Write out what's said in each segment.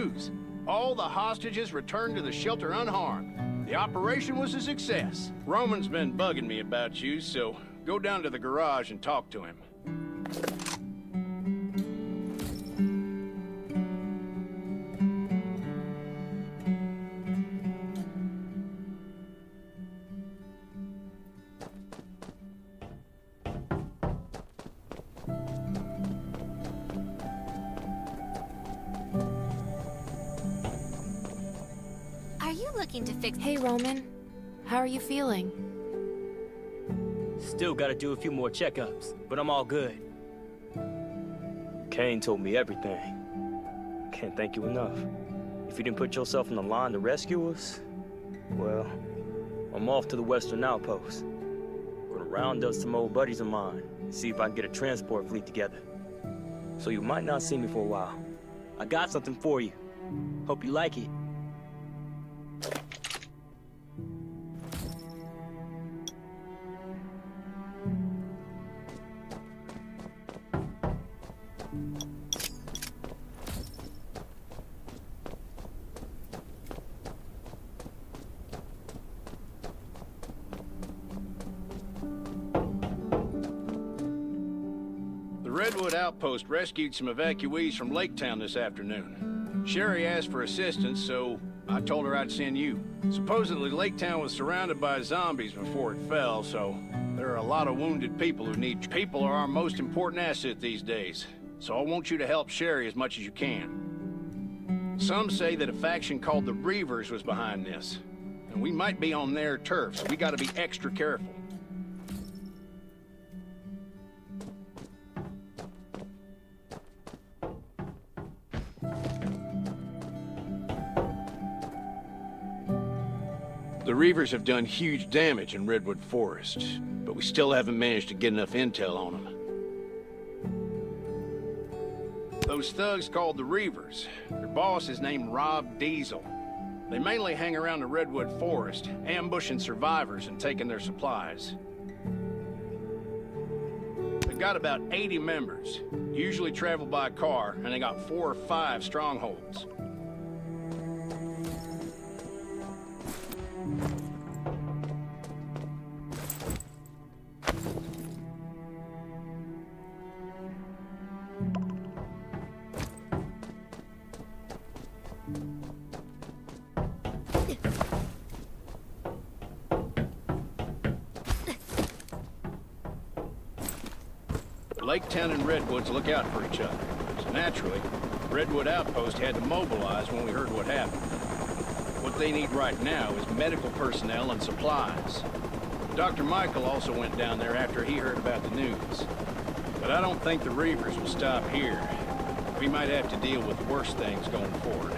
news. All the hostages returned to the shelter unharmed. The operation was a success. Roman's been bugging me about you, so go down to the garage and talk to him. Are you looking to fix— Hey, Roman. How are you feeling? Still gotta do a few more checkups, but I'm all good. Kane told me everything. Can't thank you enough. If you didn't put yourself on the line to rescue us, well, I'm off to the Western Outpost. Gonna round up some old buddies of mine and see if I can get a transport fleet together. So you might not see me for a while. I got something for you. Hope you like it. The Redwood Outpost rescued some evacuees from Lake Town this afternoon. Sherry asked for assistance, so I told her I'd send you. Supposedly, Lake Town was surrounded by zombies before it fell, so there are a lot of wounded people who need— People are our most important asset these days, so I want you to help Sherry as much as you can. Some say that a faction called the Reavers was behind this, and we might be on their turf, so we gotta be extra careful. The Reavers have done huge damage in Redwood Forest, but we still haven't managed to get enough intel on them. Those thugs called the Reavers, their boss is named Rob Diesel. They mainly hang around the Redwood Forest, ambushing survivors and taking their supplies. They've got about 80 members, usually travel by car, and they got 4 or 5 strongholds. Lake Town and Redwoods look out for each other. So naturally, Redwood Outpost had to mobilize when we heard what happened. What they need right now is medical personnel and supplies. Dr. Michael also went down there after he heard about the news. But I don't think the Reavers will stop here. We might have to deal with worse things going forward.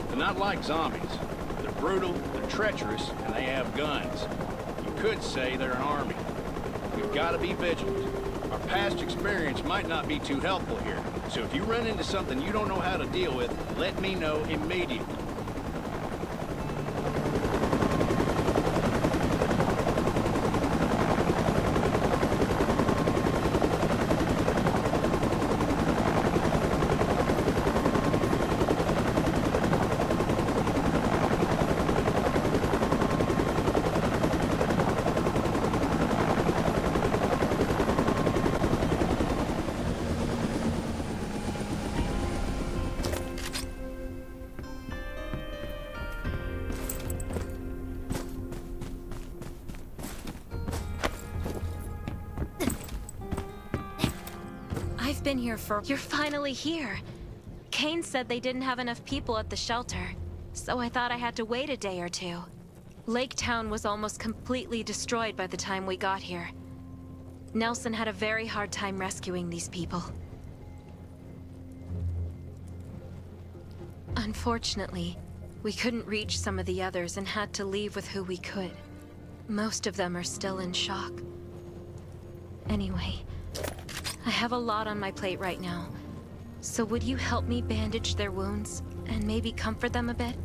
They're not like zombies. They're brutal, they're treacherous, and they have guns. You could say they're an army. We've got to be vigilant. Our past experience might not be too helpful here, so if you run into something you don't know how to deal with, let me know immediately. I've been here for— You're finally here. Kane said they didn't have enough people at the shelter, so I thought I had to wait a day or two. Lake Town was almost completely destroyed by the time we got here. Nelson had a very hard time rescuing these people. Unfortunately, we couldn't reach some of the others and had to leave with who we could. Most of them are still in shock. Anyway, I have a lot on my plate right now. So would you help me bandage their wounds and maybe comfort them a bit?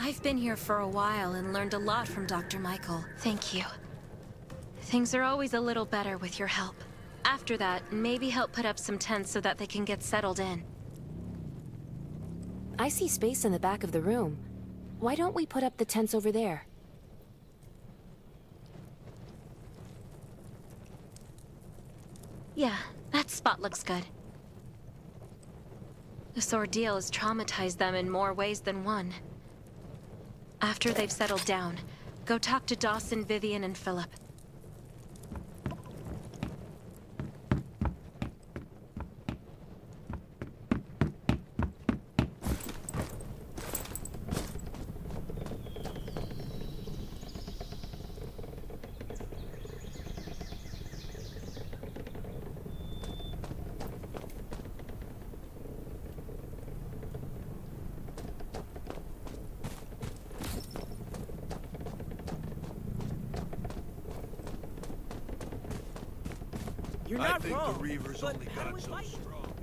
I've been here for a while and learned a lot from Dr. Michael. Thank you. Things are always a little better with your help. After that, maybe help put up some tents so that they can get settled in. I see space in the back of the room. Why don't we put up the tents over there? Yeah, that spot looks good. This ordeal has traumatized them in more ways than one. After they've settled down, go talk to Dawson, Vivian, and Philip. You're I not think wrong, the Reavers but only how do got we so fight? strong.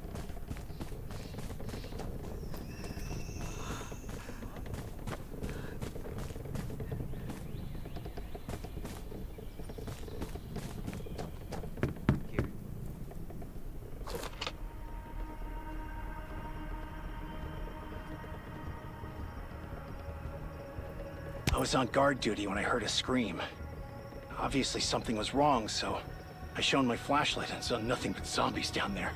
I was on guard duty when I heard a scream. Obviously something was wrong, so I shone my flashlight and saw nothing but zombies down there.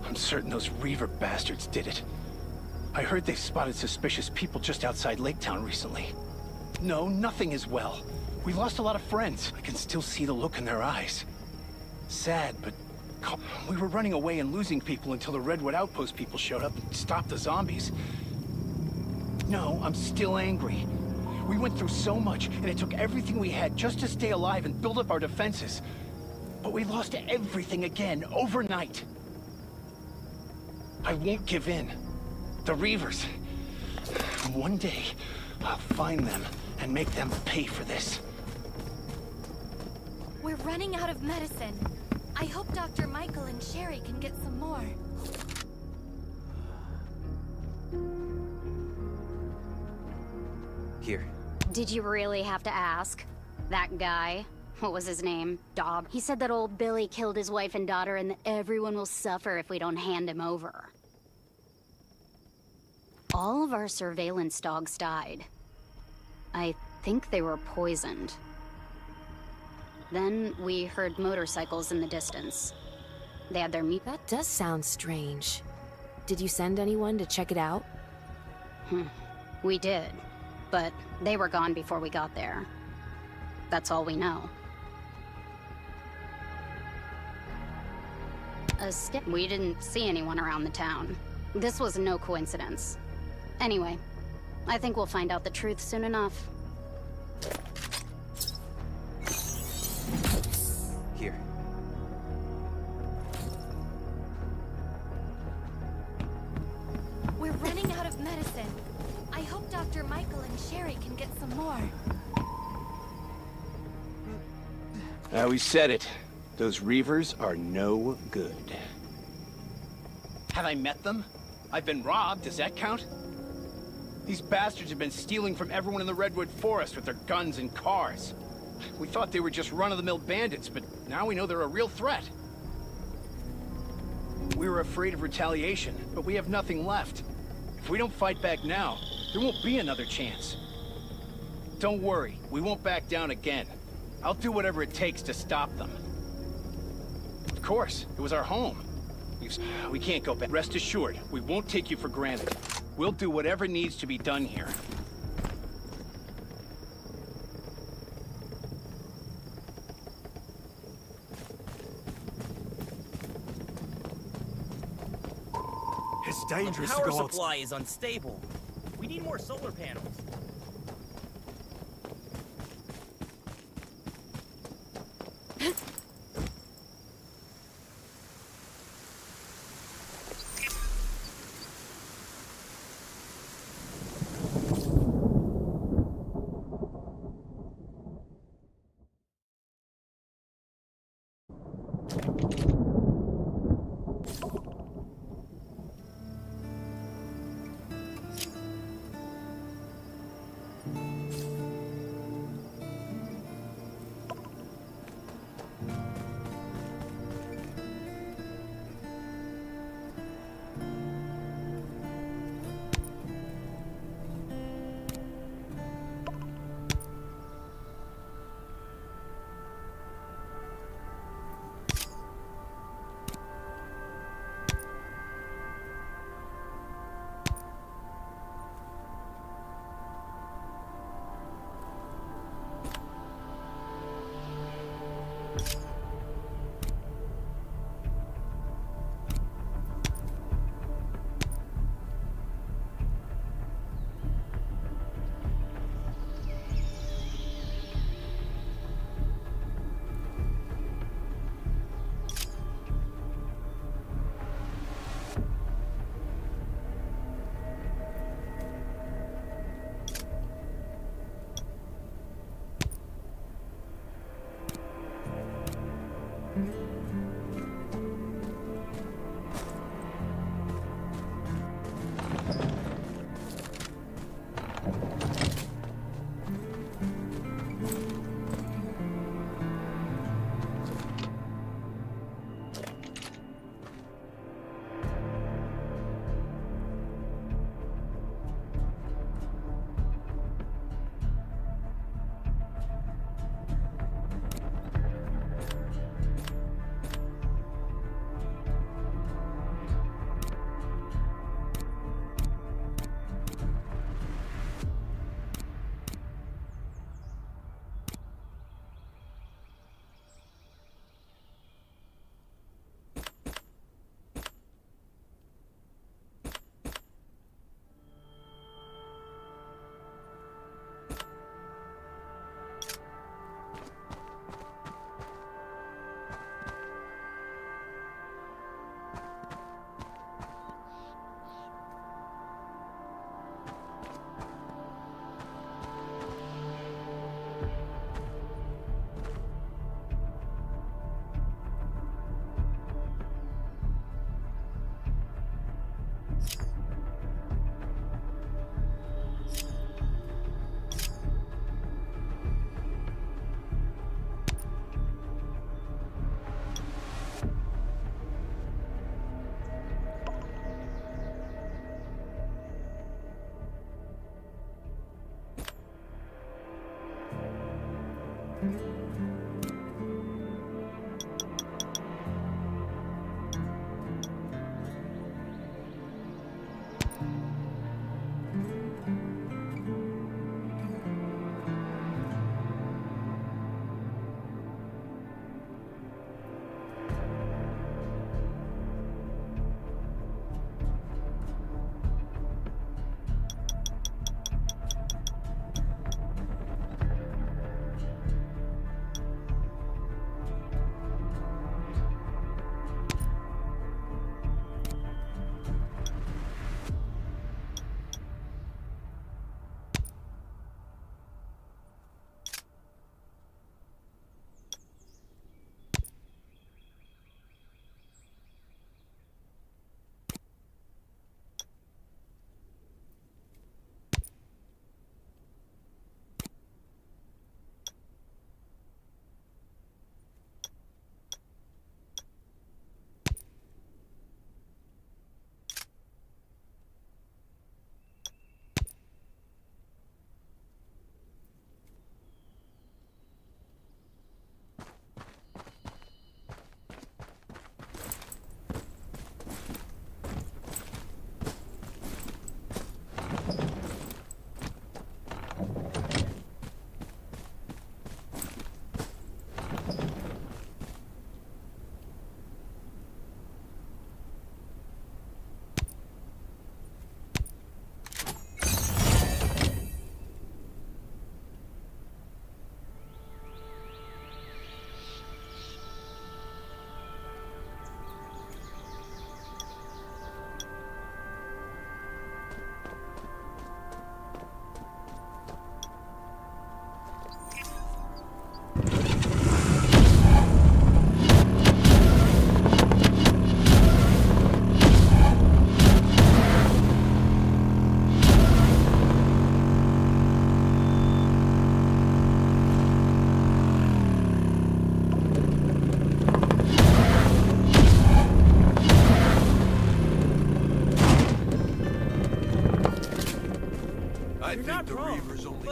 I'm certain those Reaver bastards did it. I heard they've spotted suspicious people just outside Lake Town recently. No, nothing is well. We lost a lot of friends. I can still see the look in their eyes. Sad, but we were running away and losing people until the Redwood Outpost people showed up and stopped the zombies. No, I'm still angry. We went through so much, and it took everything we had just to stay alive and build up our defenses. But we lost everything again, overnight. I won't give in. The Reavers. One day, I'll find them and make them pay for this. We're running out of medicine. I hope Dr. Michael and Sherry can get some more. Here. Did you really have to ask? That guy, what was his name? Dob. He said that old Billy killed his wife and daughter and that everyone will suffer if we don't hand him over. All of our surveillance dogs died. I think they were poisoned. Then we heard motorcycles in the distance. They had their meat. That does sound strange. Did you send anyone to check it out? We did, but they were gone before we got there. That's all we know. We didn't see anyone around the town. This was no coincidence. Anyway, I think we'll find out the truth soon enough. Here. We're running out of medicine. I hope Dr. Michael and Sherry can get some more. We said it. Those Reavers are no good. Have I met them? I've been robbed, does that count? These bastards have been stealing from everyone in the Redwood Forest with their guns and cars. We thought they were just run-of-the-mill bandits, but now we know they're a real threat. We were afraid of retaliation, but we have nothing left. If we don't fight back now, there won't be another chance. Don't worry, we won't back down again. I'll do whatever it takes to stop them. Of course, it was our home. We can't go back. Rest assured, we won't take you for granted. We'll do whatever needs to be done here. It's dangerous The to power go supply is unstable. We need more solar panels.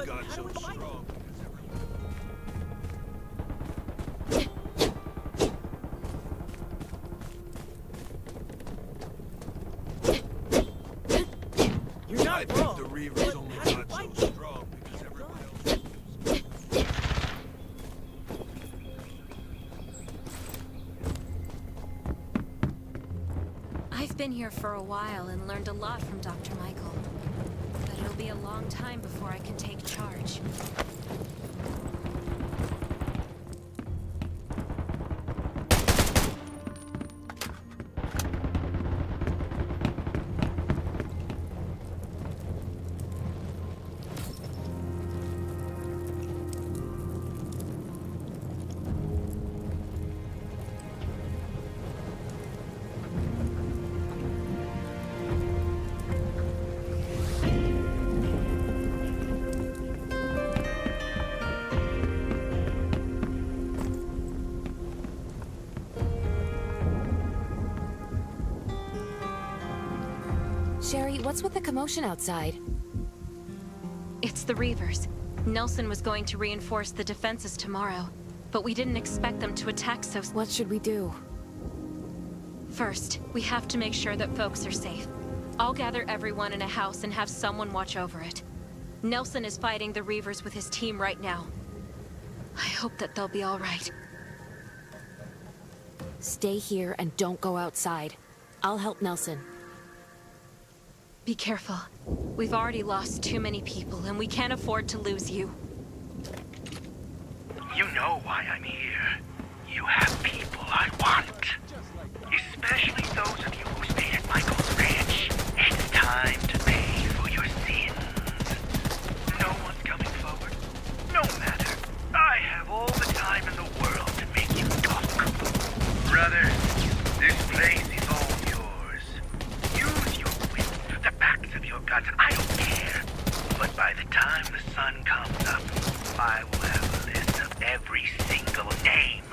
got how so do we fight strong because everyone... You're not I think wrong. the Reavers but only how do we got so fight? strong because everyone else was. I've been here for a while and learned a lot from Dr. Michael. But it'll be a long time before I can take charge. Sherry, what's with the commotion outside? It's the Reavers. Nelson was going to reinforce the defenses tomorrow, but we didn't expect them to attack so... What should we do? First, we have to make sure that folks are safe. I'll gather everyone in a house and have someone watch over it. Nelson is fighting the Reavers with his team right now. I hope that they'll be all right. Stay here and don't go outside. I'll help Nelson. Be careful. We've already lost too many people, and we can't afford to lose you. You know why I'm here. You have people I want. Especially those of you who stayed at Michael's ranch. It's time to pay for your sins. No one's coming forward. No matter. I have all the time in the world to make you talk. Brother, this place is all yours. Use your wit, the backs of your guts. I don't care. But by the time the sun comes up, I will have a list of every single name.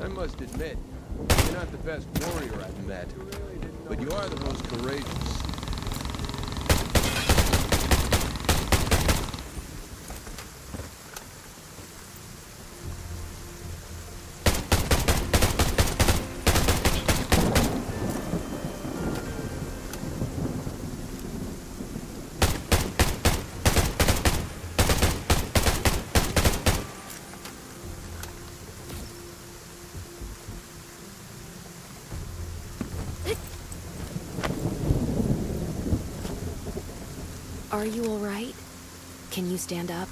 I must admit, you're not the best warrior I've met, but you are the most courageous. Are you all right? Can you stand up?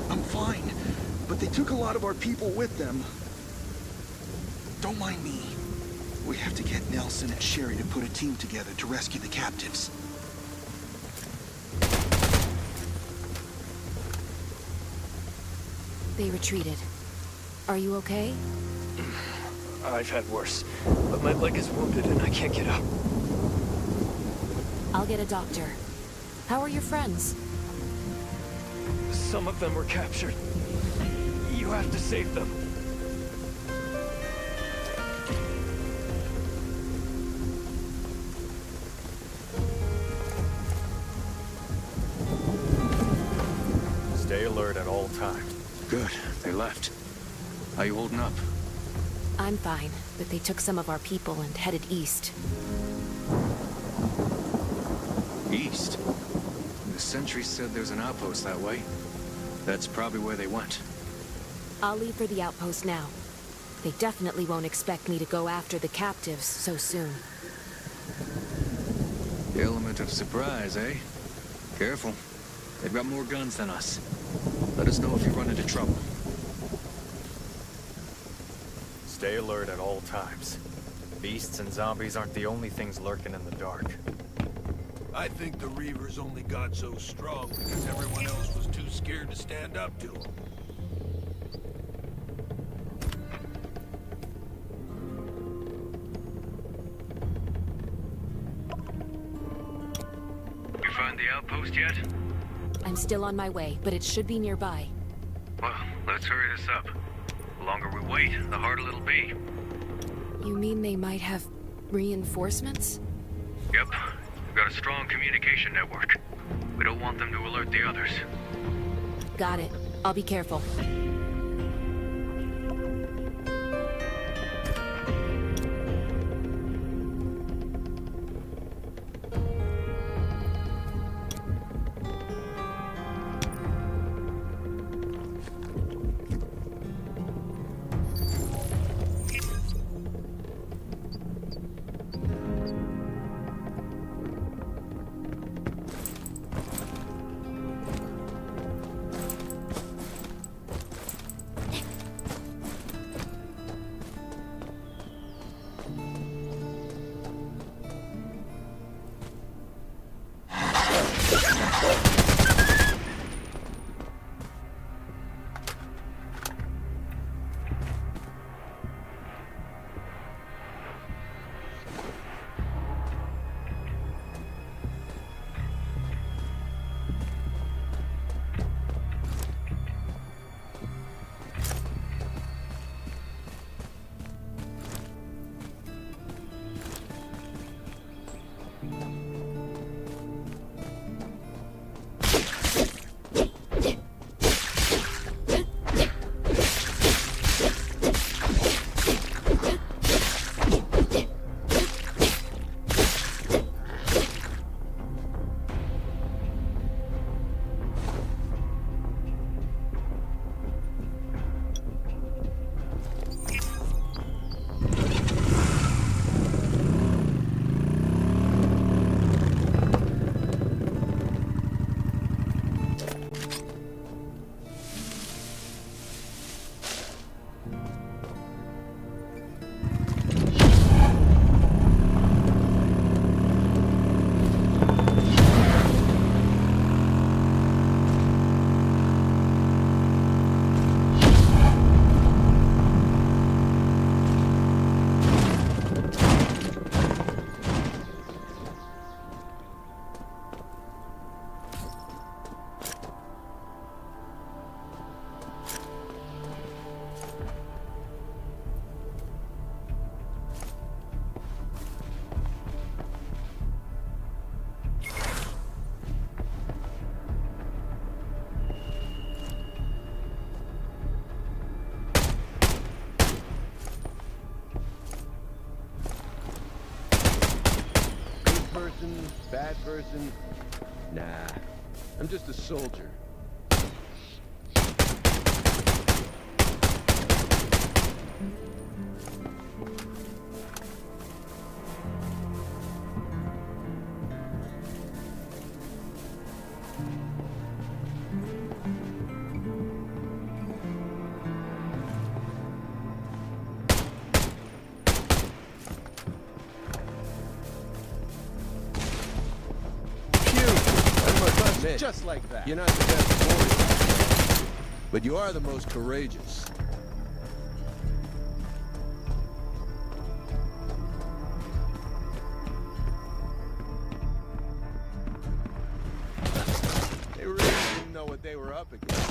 I'm fine, but they took a lot of our people with them. Don't mind me. We have to get Nelson and Sherry to put a team together to rescue the captives. They retreated. Are you okay? I've had worse, but my leg is wounded and I can't get up. I'll get a doctor. How are your friends? Some of them were captured. You have to save them. Stay alert at all times. Good, they left. How you holding up? I'm fine, but they took some of our people and headed east. East? The sentry said there's an outpost that way. That's probably where they went. I'll leave for the outpost now. They definitely won't expect me to go after the captives so soon. The element of surprise, eh? Careful. They've got more guns than us. Let us know if you run into trouble. Stay alert at all times. Beasts and zombies aren't the only things lurking in the dark. I think the Reavers only got so strong because everyone else was too scared to stand up to them. You find the outpost yet? I'm still on my way, but it should be nearby. Well, let's hurry this up. The longer we wait, the harder it'll be. You mean they might have reinforcements? Yep. We've got a strong communication network. We don't want them to alert the others. Got it. I'll be careful. Bad person? Nah. I'm just a soldier. Just like that. You're not the best warrior, but you are the most courageous. They really didn't know what they were up against.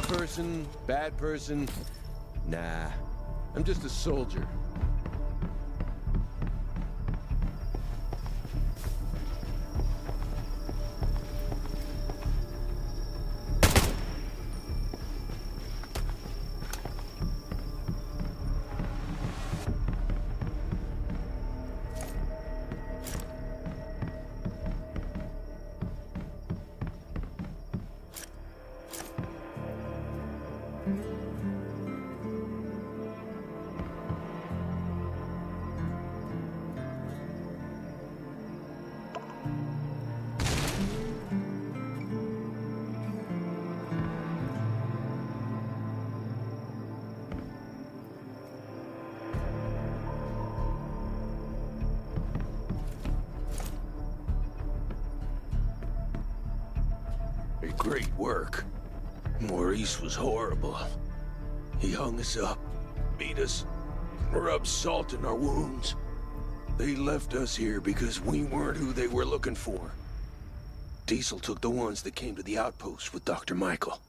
Person, bad person? Nah. I'm just a soldier. A great work. Maurice was horrible. He hung us up, beat us, rubbed salt in our wounds. They left us here because we weren't who they were looking for. Diesel took the ones that came to the outpost with Dr. Michael.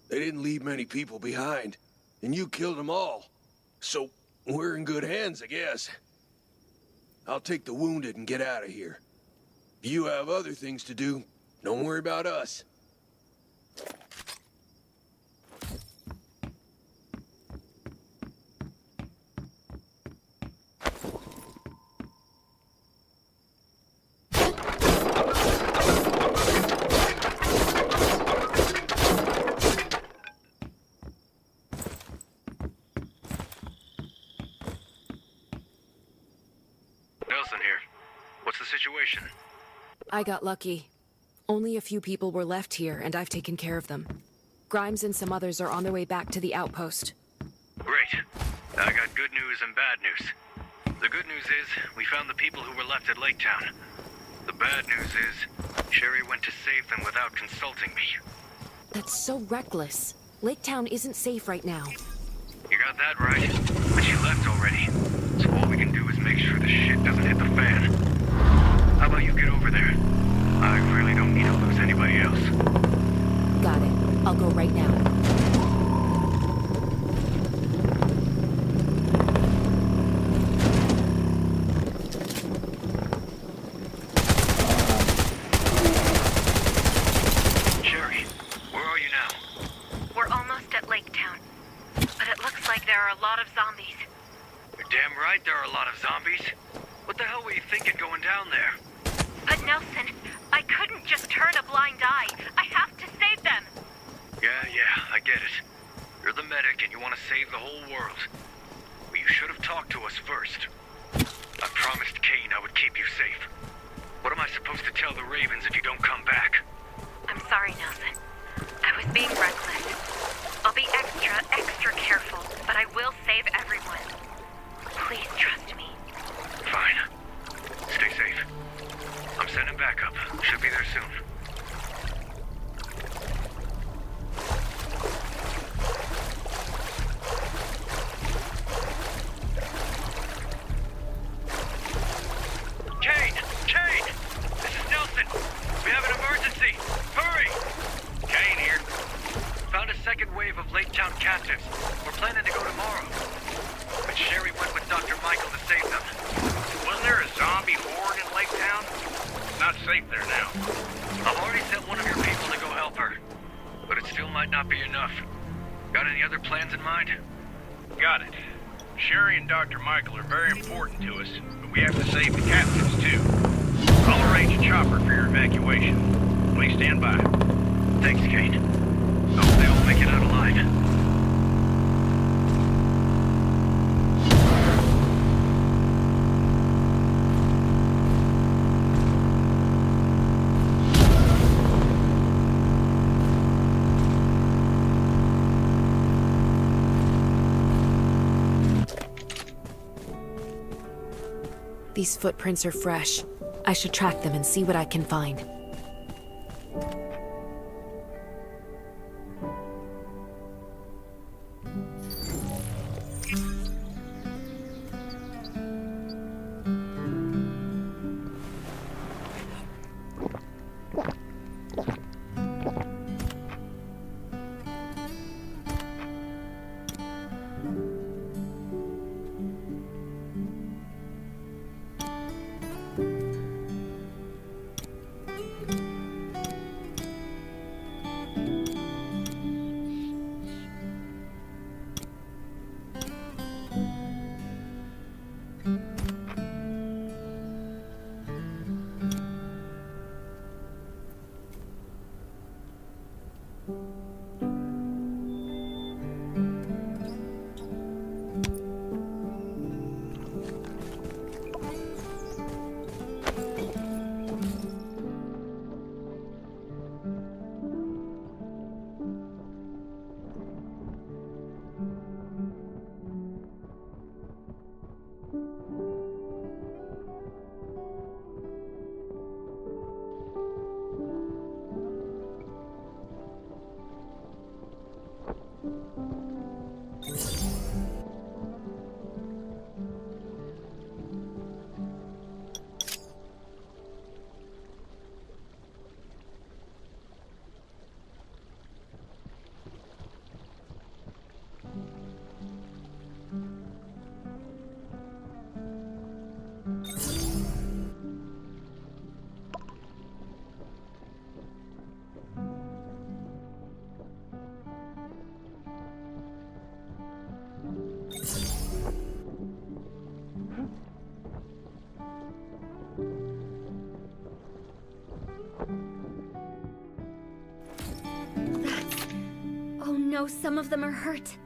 They didn't leave many people behind, and you killed them all. So, we're in good hands, I guess. I'll take the wounded and get out of here. If you have other things to do, don't worry about us. Nelson here. What's the situation? I got lucky. Only a few people were left here, and I've taken care of them. Grimes and some others are on their way back to the outpost. Great. I got good news and bad news. The good news is, we found the people who were left at Lake Town. The bad news is, Sherry went to save them without consulting me. That's so reckless. Lake Town isn't safe right now. You got that right, but she left already. So all we can do is make sure the shit doesn't hit the fan. How about you get over there? I really don't need to lose anybody else. Got it. I'll go right now. Sherry, where are you now? We're almost at Lake Town, but it looks like there are a lot of zombies. You're damn right there are a lot of zombies. What the hell were you thinking going down there? But Nelson, I couldn't just turn a blind eye. I have to save them. Yeah, I get it. You're the medic and you want to save the whole world. But you should have talked to us first. I promised Kane I would keep you safe. What am I supposed to tell the Ravens if you don't come back? I'm sorry, Nelson. I was being reckless. I'll be extra careful, but I will save everyone. Please trust me. Fine. Stay safe. I'm sending backup. Should be there soon. Kane! Kane! This is Nelson! We have an emergency! Hurry! Kane here. Found a second wave of Lake Town captives. We're planning to go tomorrow. But Sherry went with Dr. Michael to save them. Wasn't there a zombie horde in Lake Town? Not safe there now. I've already sent one of your people to go help her. But it still might not be enough. Got any other plans in mind? Got it. Sherry and Dr. Michael are very important to us, but we have to save the captives, too. I'll arrange a chopper for your evacuation. Please stand by. Thanks, Kane. Hope they all make it out alive. These footprints are fresh. I should track them and see what I can find. know some of them are hurt.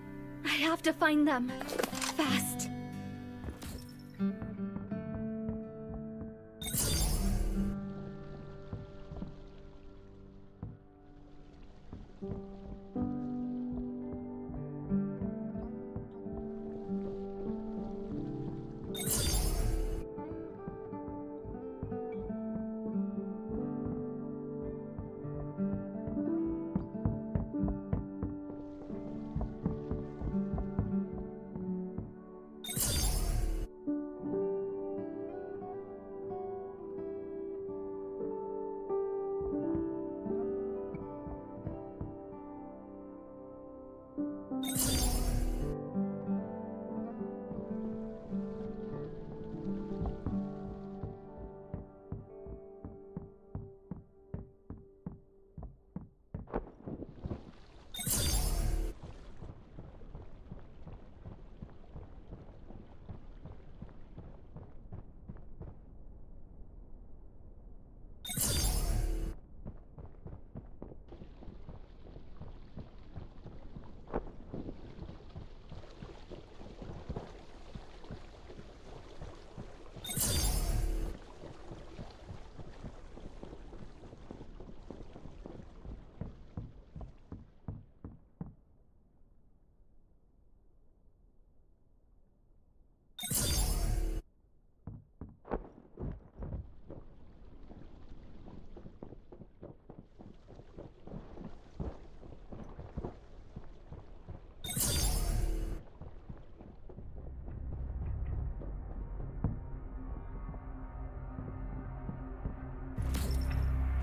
I have to find them. Fast.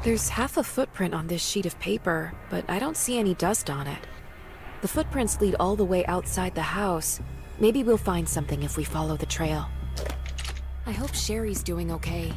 There's half a footprint on this sheet of paper, but I don't see any dust on it. The footprints lead all the way outside the house. Maybe we'll find something if we follow the trail. I hope Sherry's doing okay.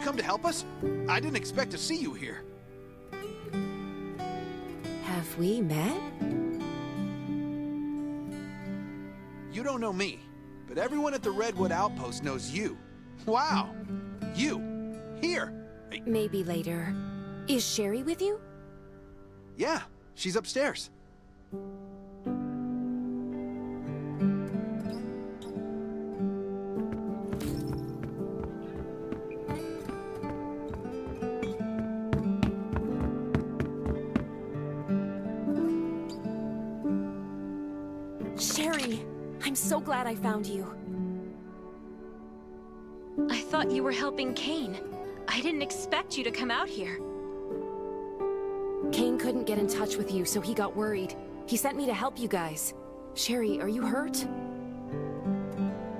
Come to help us? I didn't expect to see you here. Have we met? You don't know me, but everyone at the Redwood Outpost knows you. Wow! You! Here! Maybe later. Is Sherry with you? Yeah, she's upstairs. Sherry! I'm so glad I found you. I thought you were helping Kane. I didn't expect you to come out here. Kane couldn't get in touch with you, so he got worried. He sent me to help you guys. Sherry, are you hurt?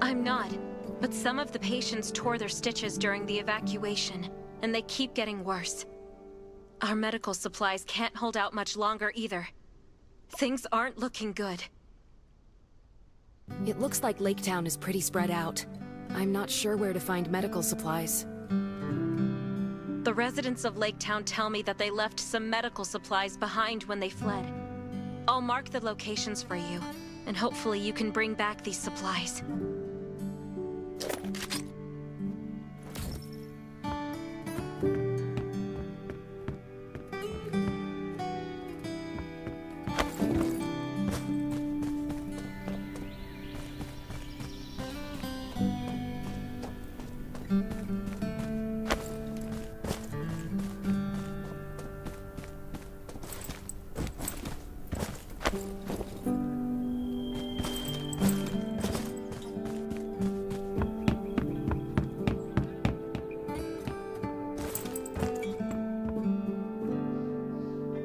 I'm not, but some of the patients tore their stitches during the evacuation, and they keep getting worse. Our medical supplies can't hold out much longer either. Things aren't looking good. It looks like Lake Town is pretty spread out. I'm not sure where to find medical supplies. The residents of Lake Town tell me that they left some medical supplies behind when they fled. I'll mark the locations for you, and hopefully you can bring back these supplies.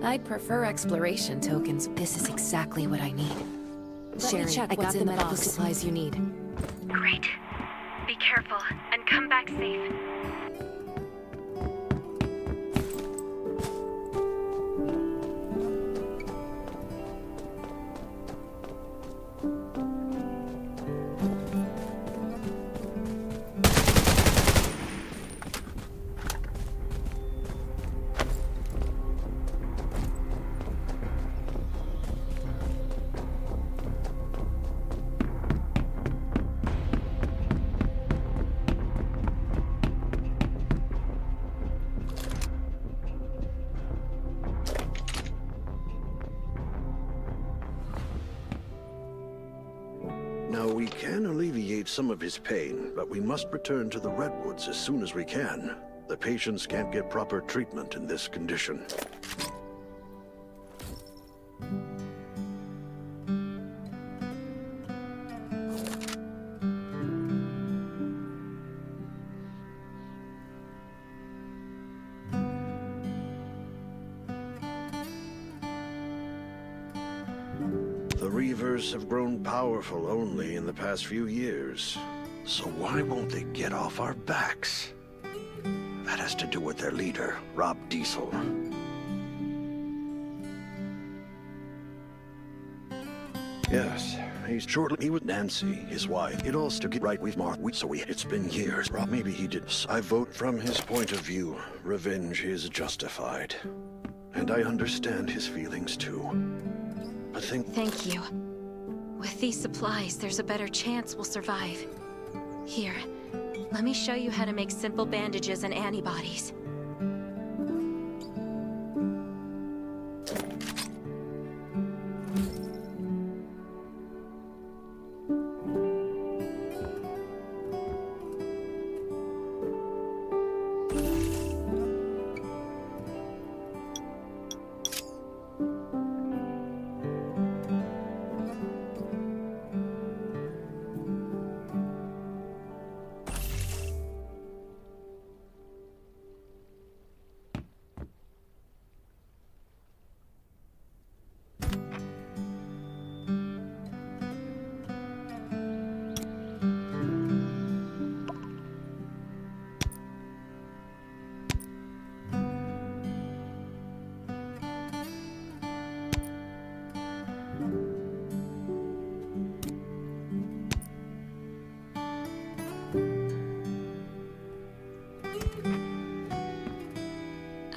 I'd prefer exploration tokens. This is exactly what I need. Sherry, check I got the medical supplies you need. Great. Be careful, and come back safe. Now, we can alleviate some of his pain, but we must return to the Redwoods as soon as we can. The patients can't get proper treatment in this condition. The Reavers have grown powerful only in the past few years. So why won't they get off our backs? That has to do with their leader, Rob Diesel. Yes, he with Nancy, his wife. It all to get right with Mark. It's been years. Rob, maybe he did. I vote from his point of view. Revenge is justified. And I understand his feelings too. Thank you. With these supplies, there's a better chance we'll survive. Here, let me show you how to make simple bandages and antibodies.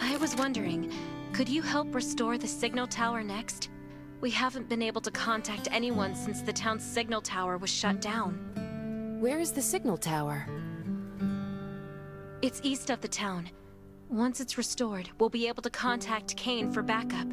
I was wondering, could you help restore the signal tower next? We haven't been able to contact anyone since the town's signal tower was shut down. Where is the signal tower? It's east of the town. Once it's restored, we'll be able to contact Kane for backup.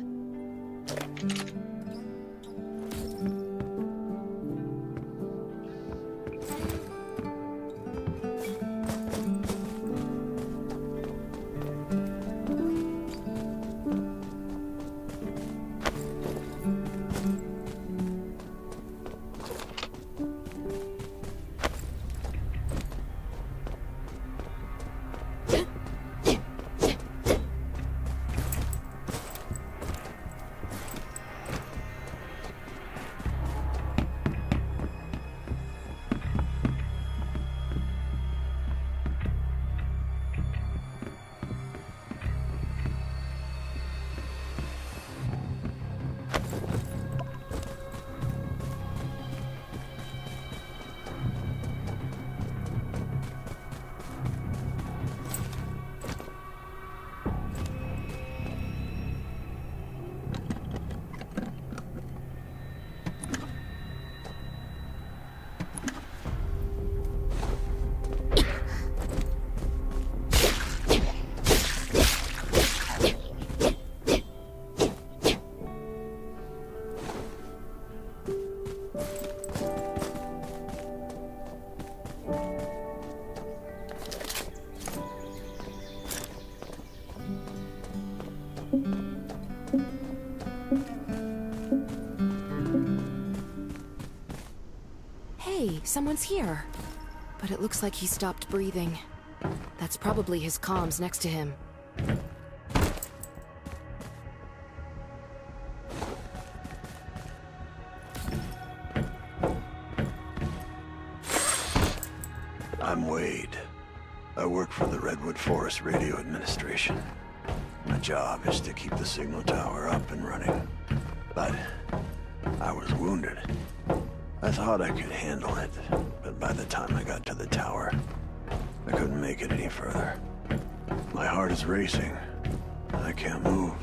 Hey, someone's here. But it looks like he stopped breathing. That's probably his comms next to him. I'm Wade. I work for the Redwood Forest Radio Administration. My job is to keep the signal tower up and running. But I was wounded. I thought I could handle it, but by the time I got to the tower, I couldn't make it any further. My heart is racing. I can't move.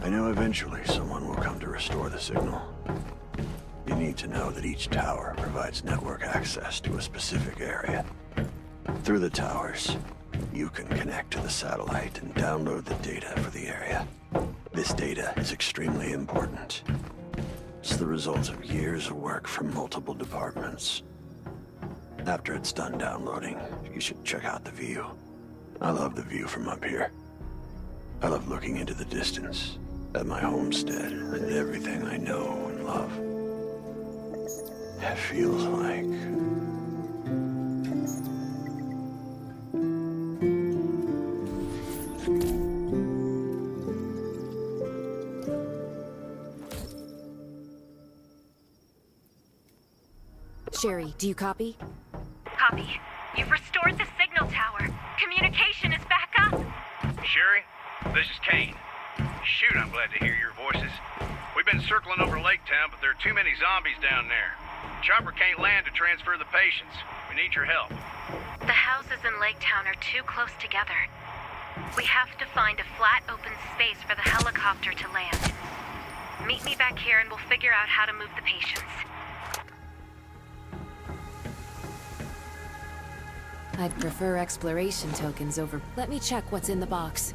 I know eventually someone will come to restore the signal. You need to know that each tower provides network access to a specific area. Through the towers, you can connect to the satellite and download the data for the area. This data is extremely important. It's the result of years of work from multiple departments. After it's done downloading, you should check out the view. I love the view from up here. I love looking into the distance at my homestead and everything I know and love. It feels like... Sherry, do you copy? Copy. You've restored the signal tower. Communication is back up. Sherry, this is Kane. Shoot, I'm glad to hear your voices. We've been circling over Lake Town, but there are too many zombies down there. Chopper can't land to transfer the patients. We need your help. The houses in Lake Town are too close together. We have to find a flat, open space for the helicopter to land. Meet me back here and we'll figure out how to move the patients. I'd prefer exploration tokens over... Let me check what's in the box.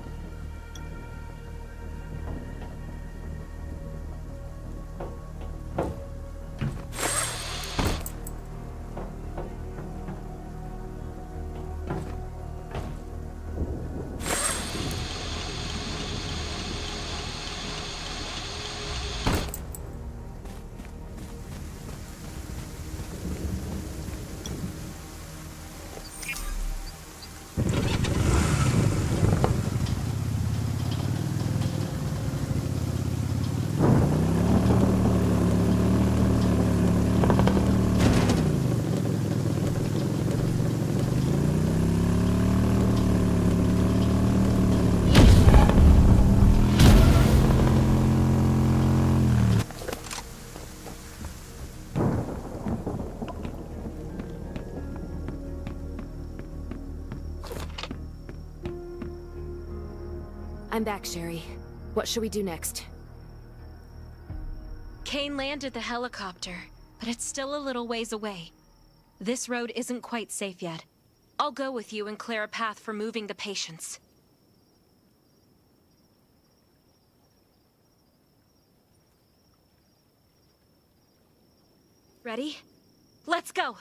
I'm back, Sherry. What should we do next? Kane landed the helicopter, but it's still a little ways away. This road isn't quite safe yet. I'll go with you and clear a path for moving the patients. Ready? Let's go!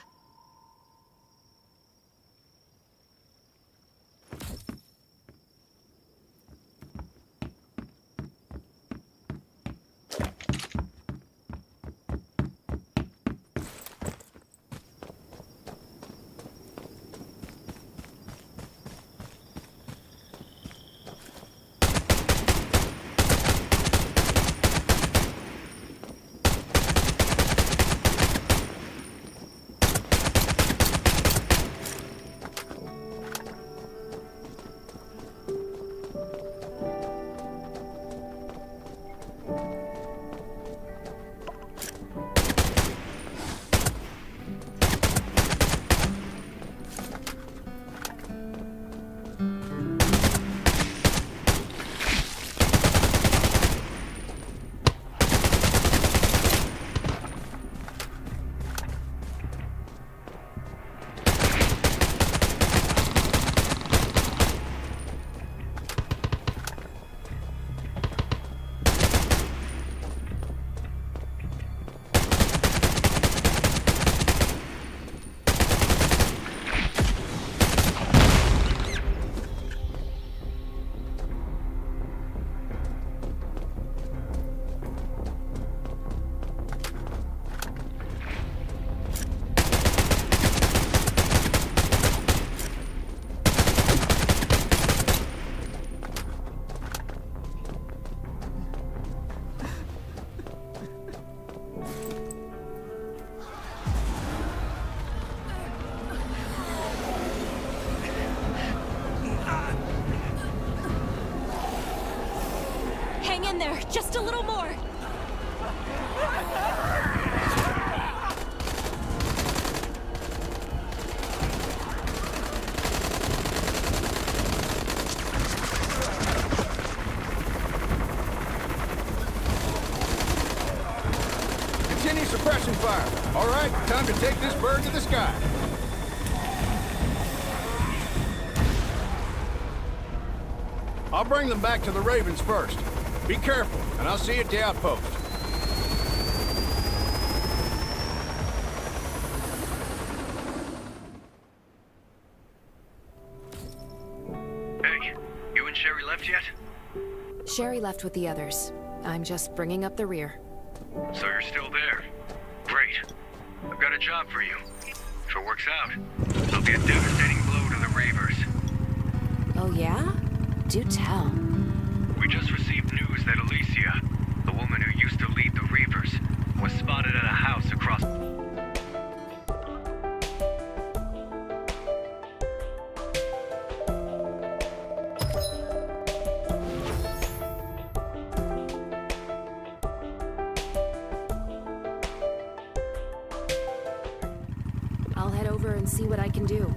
Hang in there, just a little more! Continue suppressing fire. All right, time to take this bird to the sky. I'll bring them back to the Ravens first. Be careful, and I'll see you at the outpost. Sherry left yet? Sherry left with the others. I'm just bringing up the rear. So you're still there. Great. I've got a job for you. If it works out, it'll be a devastating blow to the Reavers. Oh yeah? Do tell. We just received news that Alicia, the woman who used to lead the Reavers, was spotted at a house across... I'll head over and see what I can do.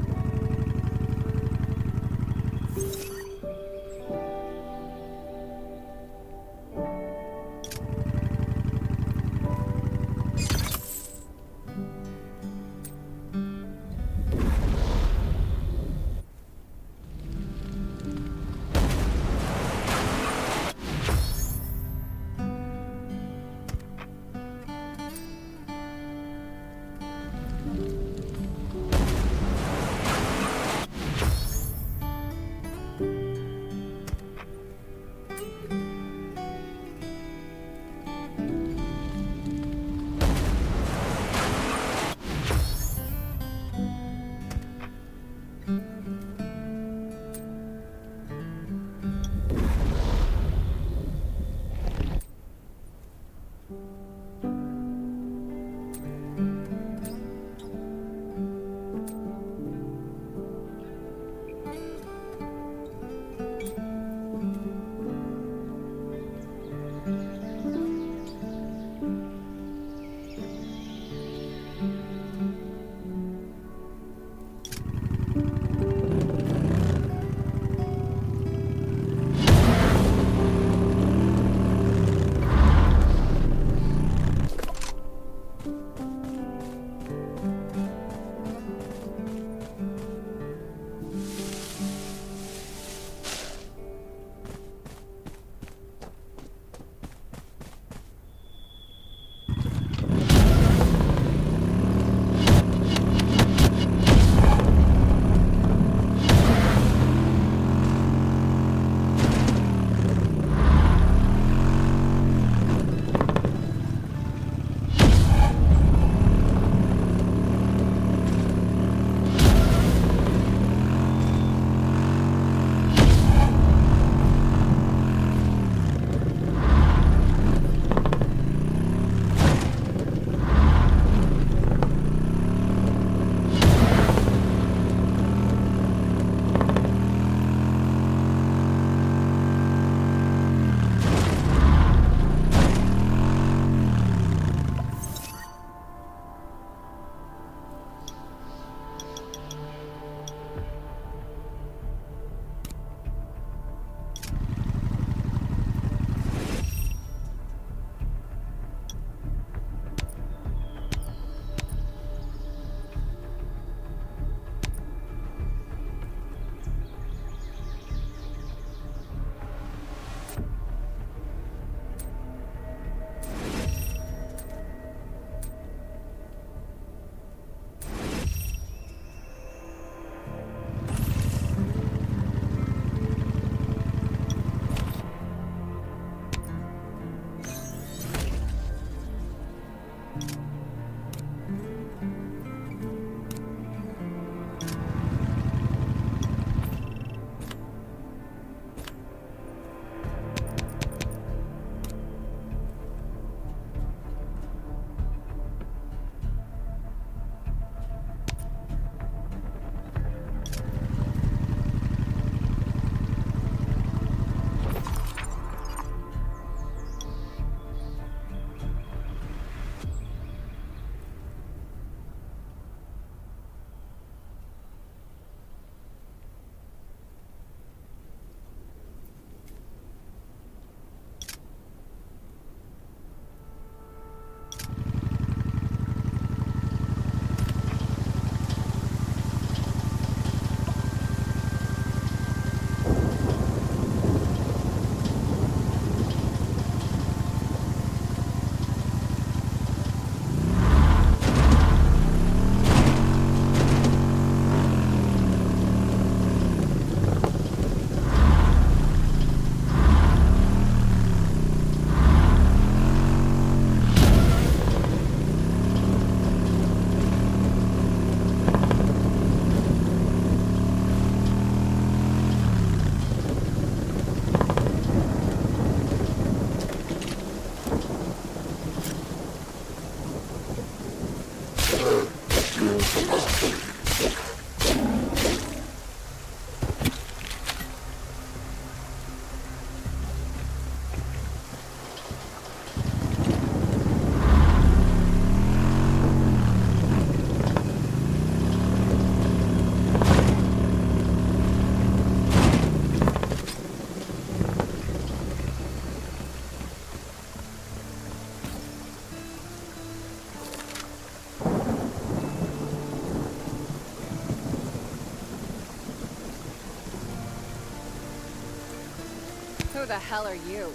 Who the hell are you?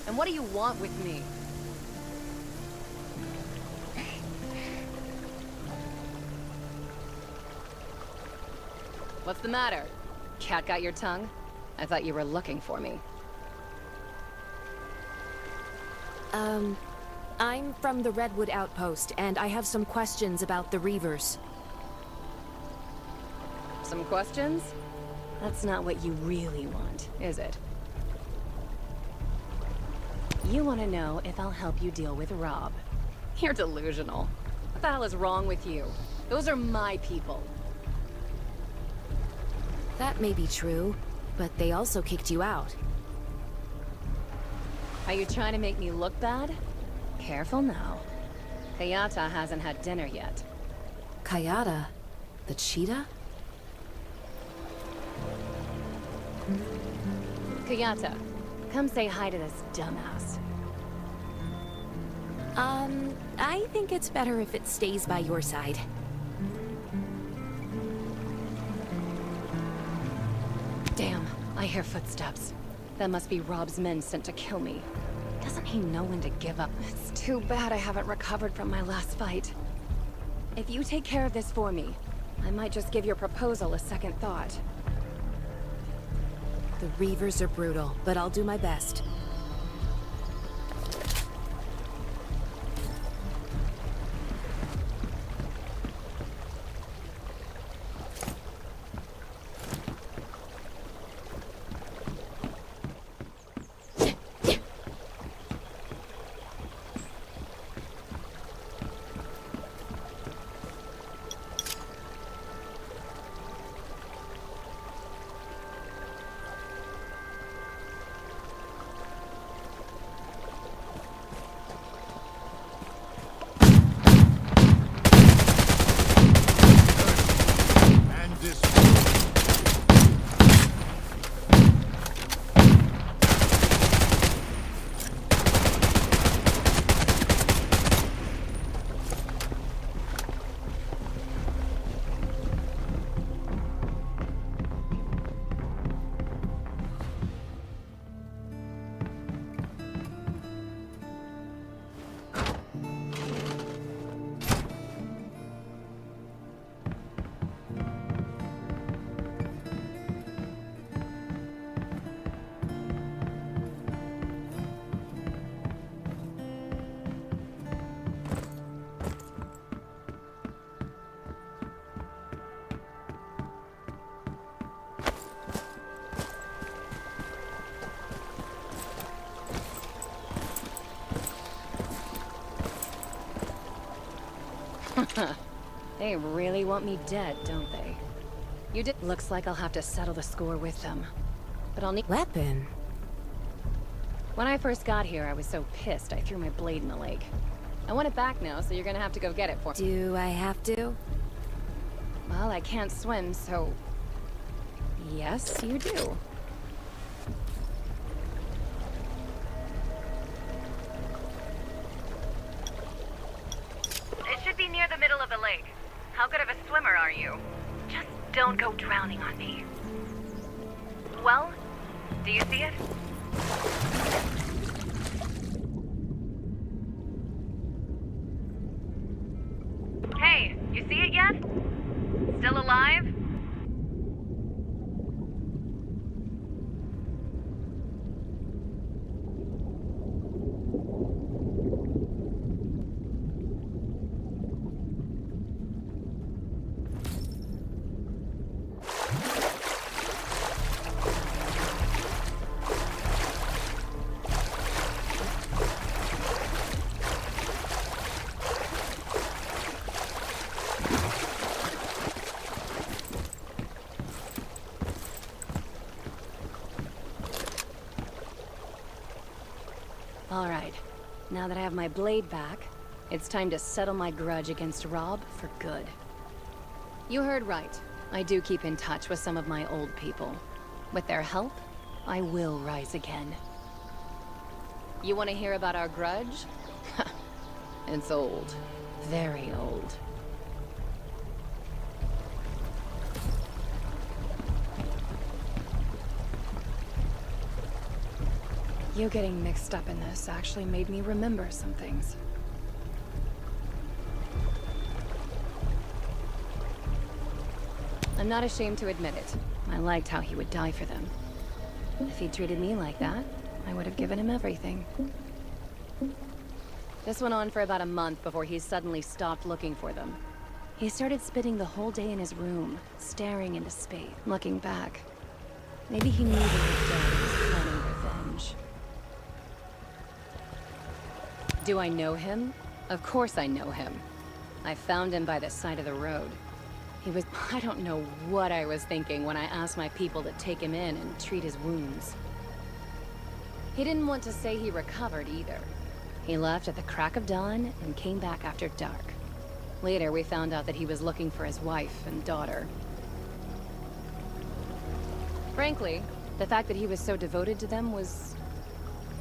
And what do you want with me? What's the matter? Cat got your tongue? I thought you were looking for me. I'm from the Redwood Outpost, and I have some questions about the Reavers. Some questions? That's not what you really want, is it? You want to know if I'll help you deal with Rob. You're delusional. What the hell is wrong with you? Those are my people. That may be true, but they also kicked you out. Are you trying to make me look bad? Careful now. Kayata hasn't had dinner yet. Kayata? The cheetah? Kayata, come say hi to this dumbass. I think it's better if it stays by your side. Damn, I hear footsteps. That must be Rob's men sent to kill me. Doesn't he know when to give up? It's too bad I haven't recovered from my last fight. If you take care of this for me, I might just give your proposal a second thought. The Reavers are brutal, but I'll do my best. They really want me dead, don't they? You did. Looks like I'll have to settle the score with them. But I'll need... Weapon? When I first got here, I was so pissed I threw my blade in the lake. I want it back now, so you're gonna have to go get it for me. Do I have to? Well, I can't swim, so... Yes, you do. It should be near the middle of the lake. How good of a swimmer are you? Just don't go drowning on me. Well, do you see it? Hey, you see it yet? Still alive? All right. Now that I have my blade back, it's time to settle my grudge against Rob for good. You heard right. I do keep in touch with some of my old people. With their help, I will rise again. You want to hear about our grudge? It's old. Very old. You getting mixed up in this actually made me remember some things. I'm not ashamed to admit it. I liked how he would die for them. If he'd treated me like that, I would have given him everything. This went on for about a month before he suddenly stopped looking for them. He started spending the whole day in his room, staring into space. Looking back, maybe he knew they were dead and was planning revenge. Do I know him? Of course I know him. I found him by the side of the road. He was... I don't know what I was thinking when I asked my people to take him in and treat his wounds. He didn't want to say he recovered either. He left at the crack of dawn and came back after dark. Later, we found out that he was looking for his wife and daughter. Frankly, the fact that he was so devoted to them was...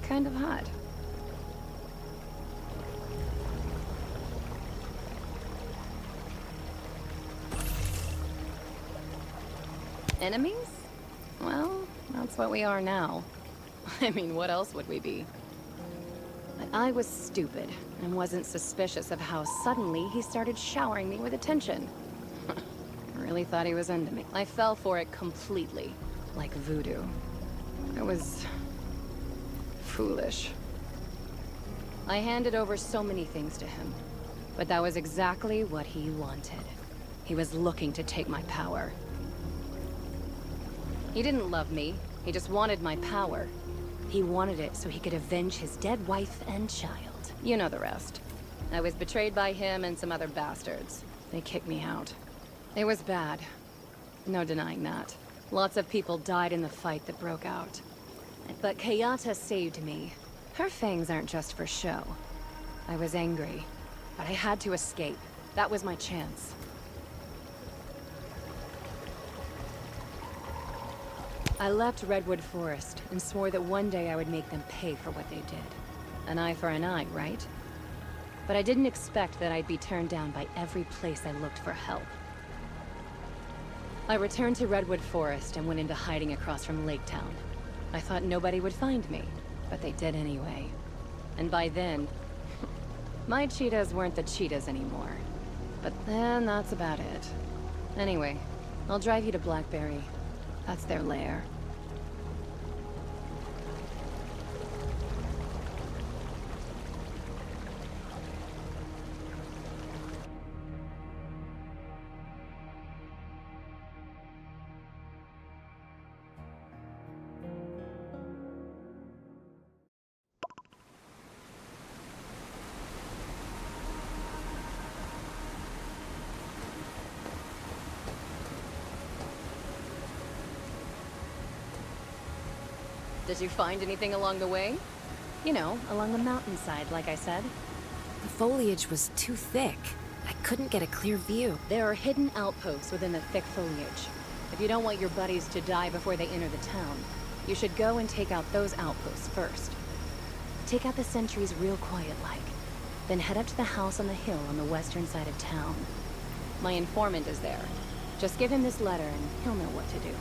kind of hot. Enemies? Well, that's what we are now. I mean, what else would we be? But I was stupid and wasn't suspicious of how suddenly he started showering me with attention. I really thought he was into me. I fell for it completely, like voodoo. I was... foolish. I handed over so many things to him, but that was exactly what he wanted. He was looking to take my power. He didn't love me, he just wanted my power. He wanted it so he could avenge his dead wife and child. You know the rest. I was betrayed by him and some other bastards. They kicked me out. It was bad. No denying that. Lots of people died in the fight that broke out. But Kayata saved me. Her fangs aren't just for show. I was angry, but I had to escape. That was my chance. I left Redwood Forest and swore that one day I would make them pay for what they did. An eye for an eye, right? But I didn't expect that I'd be turned down by every place I looked for help. I returned to Redwood Forest and went into hiding across from Lake Town. I thought nobody would find me, but they did anyway. And by then, my cheetahs weren't the cheetahs anymore. But then that's about it. Anyway, I'll drive you to Blackberry. That's their lair. Did you find anything along the way? You know, along the mountainside, like I said. The foliage was too thick. I couldn't get a clear view. There are hidden outposts within the thick foliage. If you don't want your buddies to die before they enter the town, you should go and take out those outposts first. Take out the sentries real quiet-like. Then head up to the house on the hill on the western side of town. My informant is there. Just give him this letter and he'll know what to do.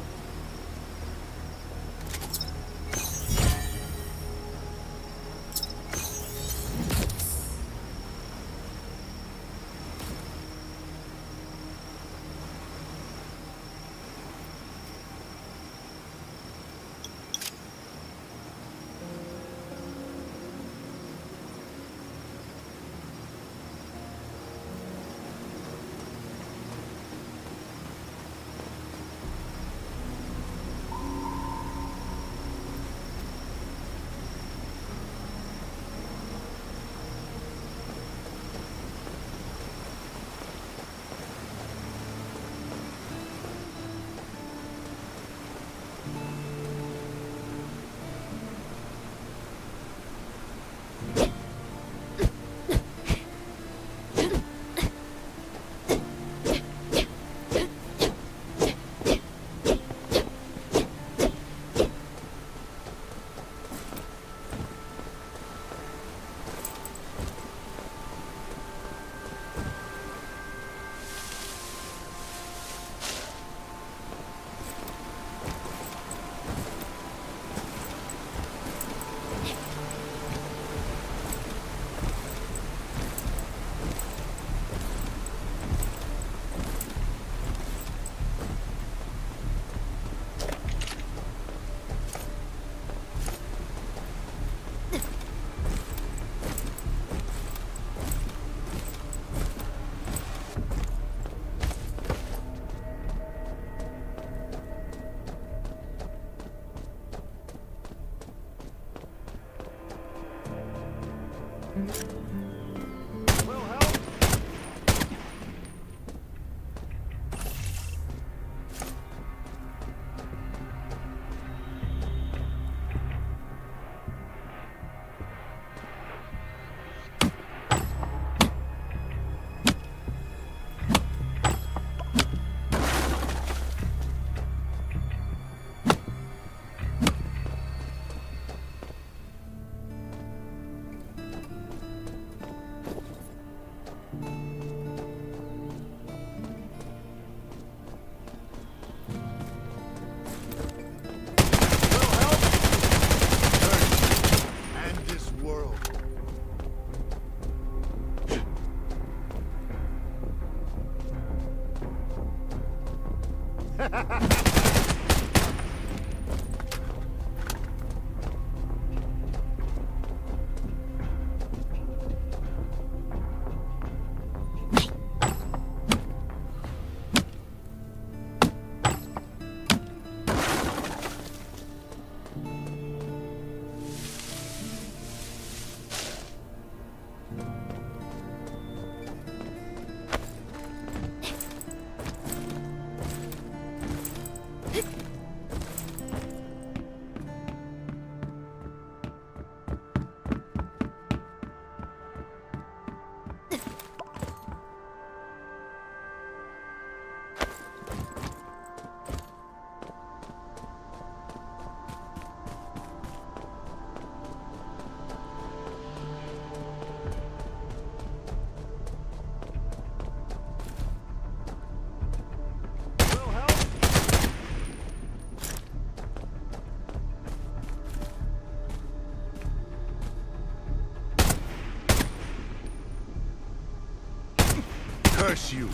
Curse you,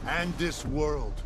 and this world.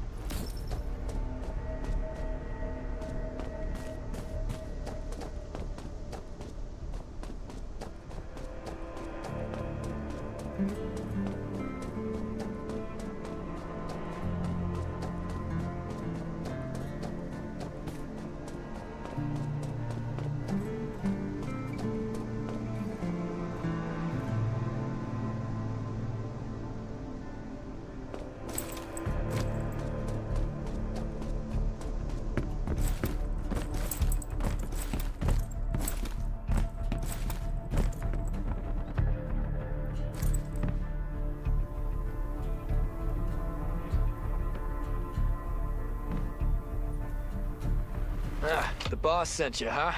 Ah, the boss sent you, huh?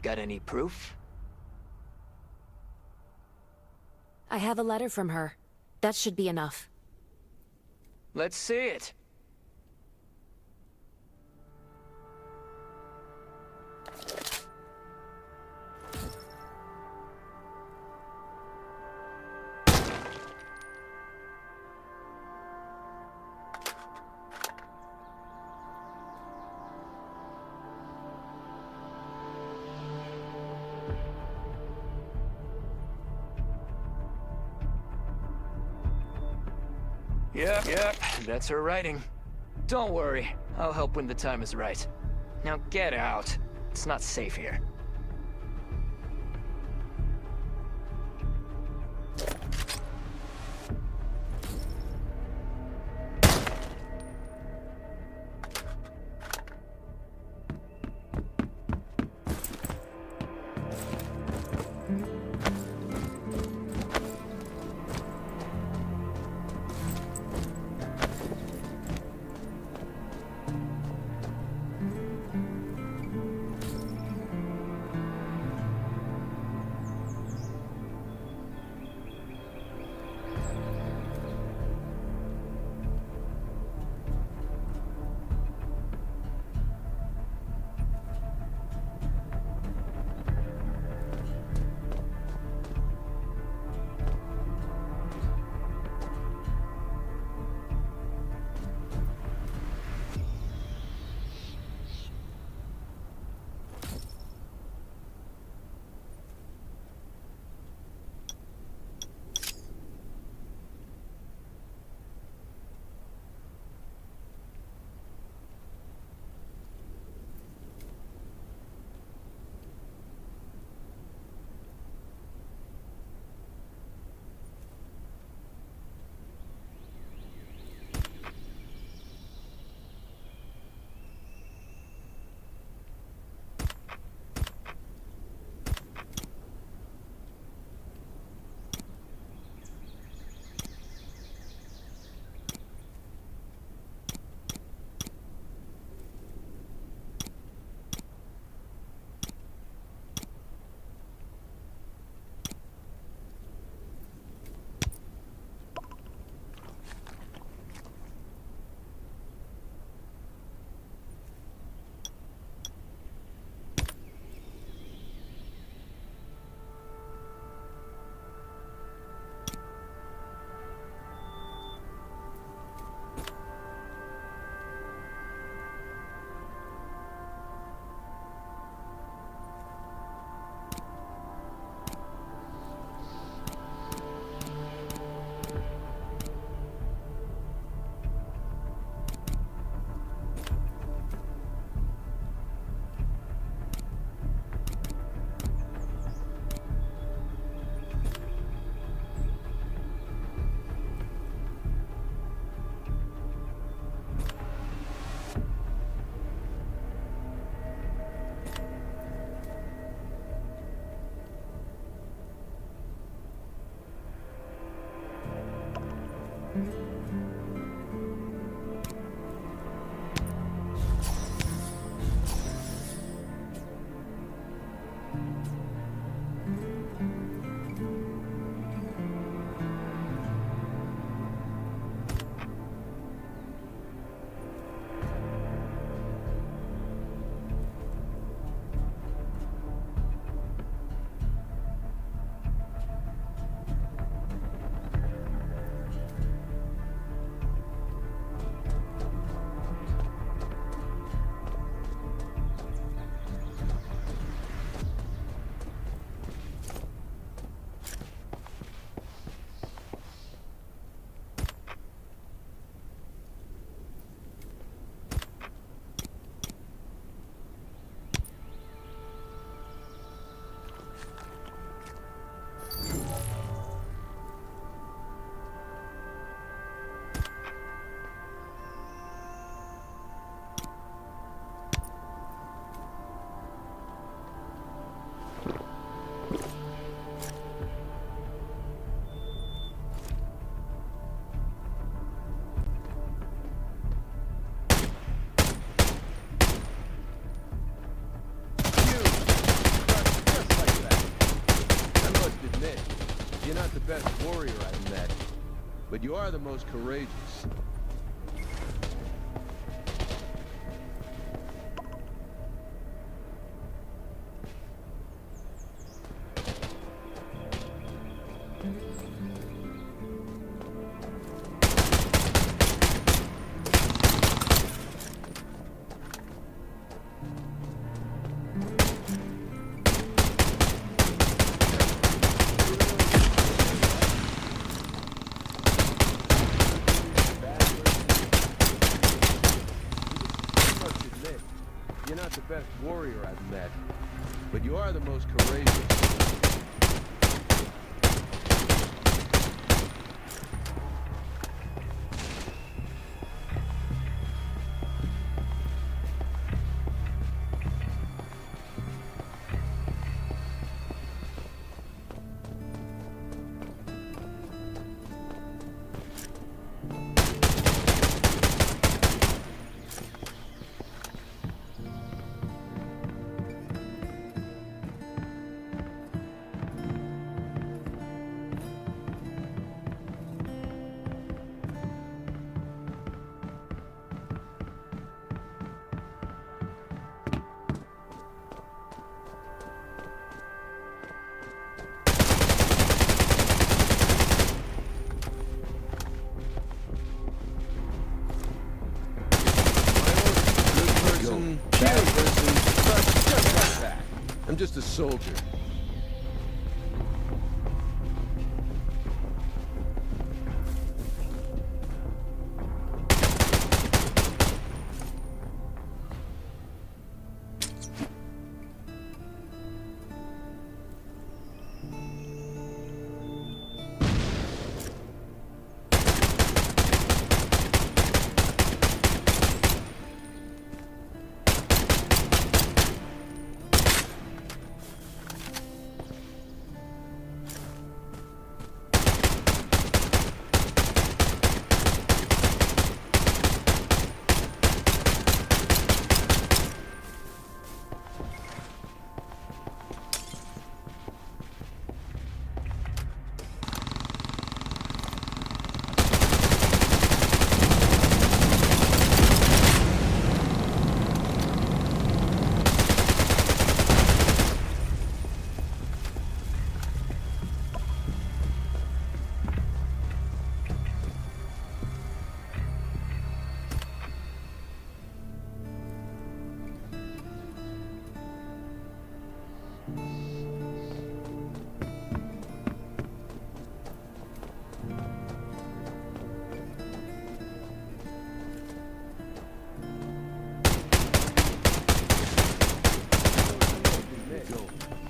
Got any proof? I have a letter from her. That should be enough. Let's see it. Yep, that's her writing. Don't worry, I'll help when the time is right. Now get out. It's not safe here. You are the most courageous. You're not the best warrior I've met, but you are the most courageous. I'm just a soldier.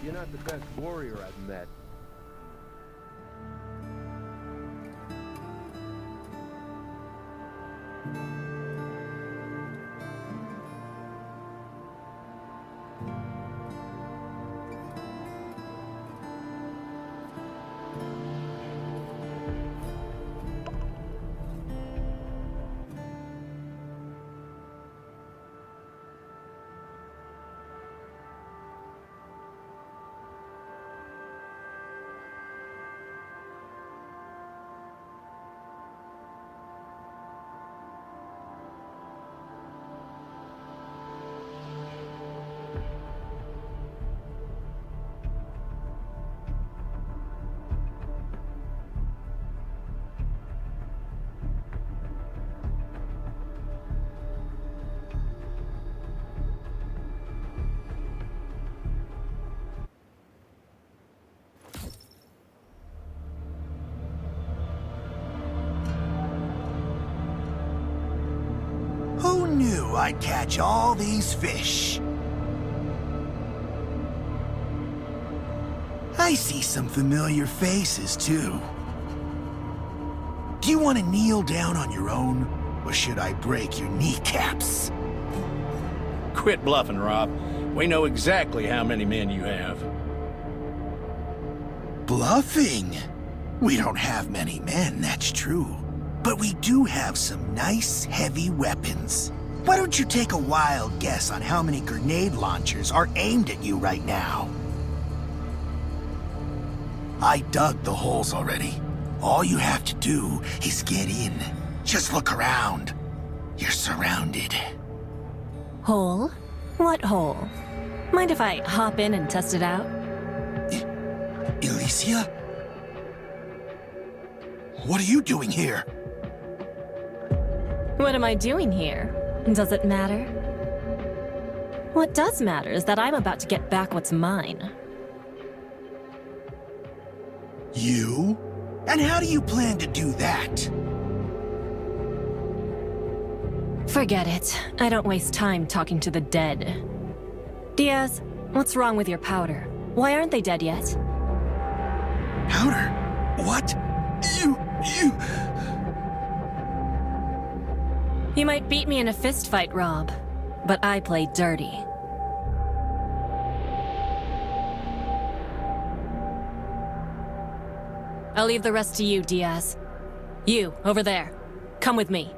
You're not the best warrior I've met. Who knew I'd catch all these fish? I see some familiar faces, too. Do you want to kneel down on your own, or should I break your kneecaps? Quit bluffing, Rob. We know exactly how many men you have. Bluffing? We don't have many men, that's true. But we do have some nice, heavy weapons. Why don't you take a wild guess on how many grenade launchers are aimed at you right now? I dug the holes already. All you have to do is get in. Just look around. You're surrounded. Hole? What hole? Mind if I hop in and test it out? Alicia? What are you doing here? What am I doing here? Does it matter? What does matter is that I'm about to get back what's mine. You? And how do you plan to do that? Forget it. I don't waste time talking to the dead. Diaz, what's wrong with your powder? Why aren't they dead yet? Powder? What? You might beat me in a fist fight, Rob, but I play dirty. I'll leave the rest to you, Diaz. You, over there. Come with me.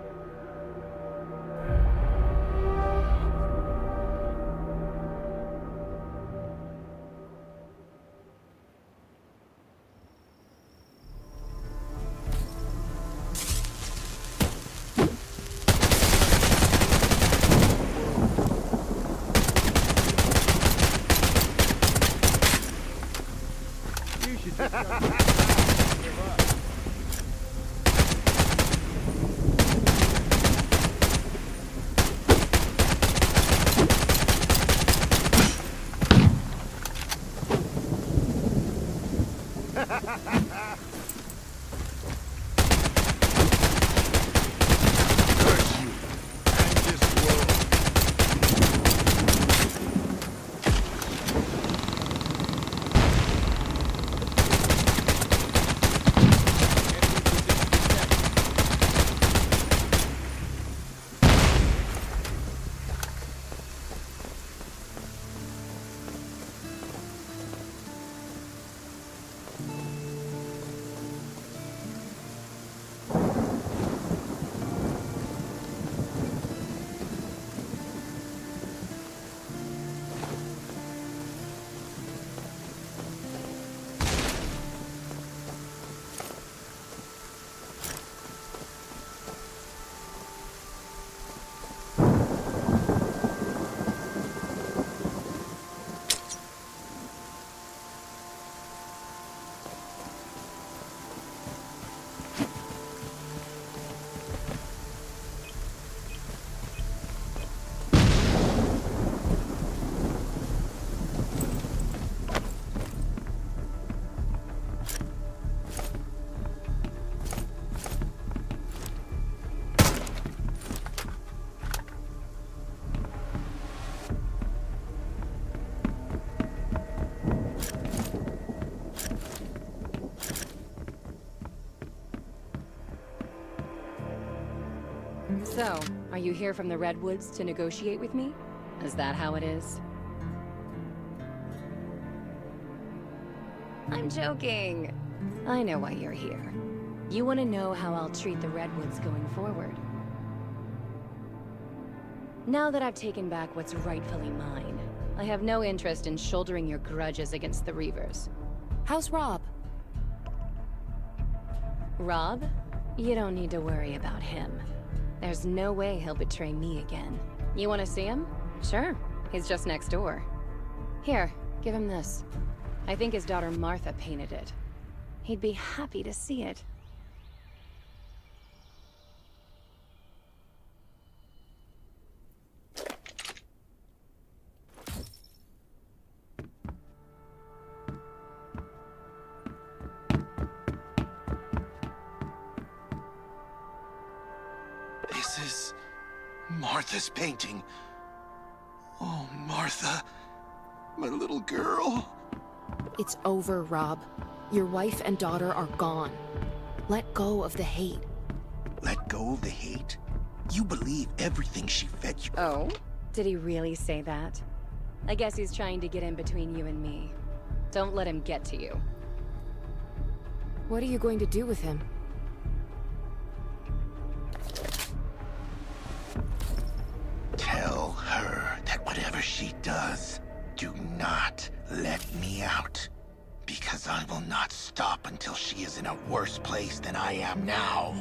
So, are you here from the Redwoods to negotiate with me? Is that how it is? I'm joking. I know why you're here. You want to know how I'll treat the Redwoods going forward. Now that I've taken back what's rightfully mine, I have no interest in shouldering your grudges against the Reavers. How's Rob? Rob? You don't need to worry about him. There's no way he'll betray me again. You want to see him? Sure. He's just next door. Here, give him this. I think his daughter Martha painted it. He'd be happy to see it. This is Martha's painting. Oh, Martha, my little girl. It's over, Rob. Your wife and daughter are gone. Let go of the hate. Let go of the hate? You believe everything she fed you. Oh? Did he really say that? I guess he's trying to get in between you and me. Don't let him get to you. What are you going to do with him? Tell her that whatever she does, do not let me out. Because I will not stop until she is in a worse place than I am now.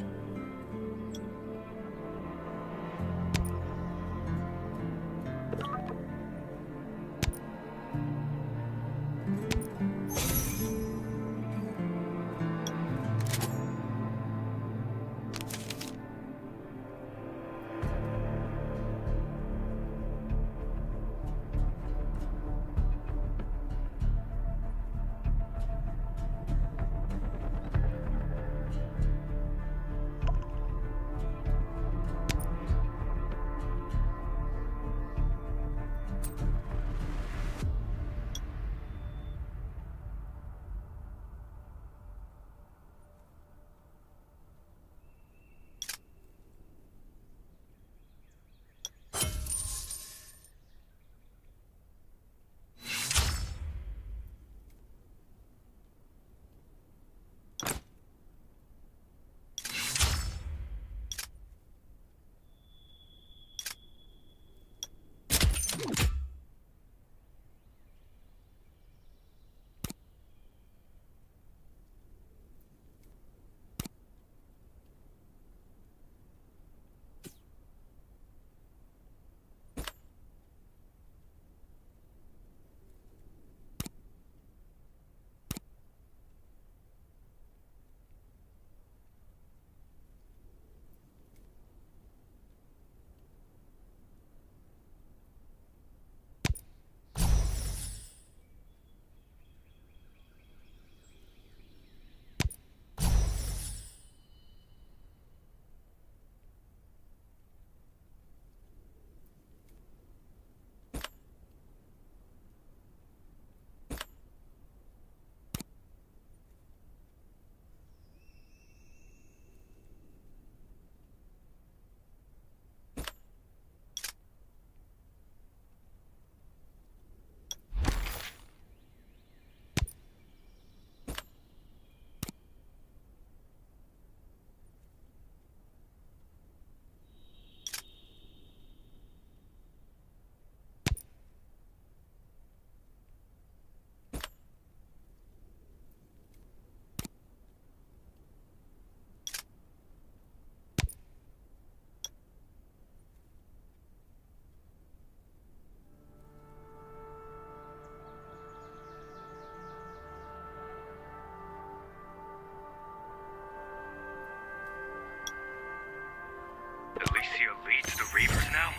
Alicia leads the Reavers now?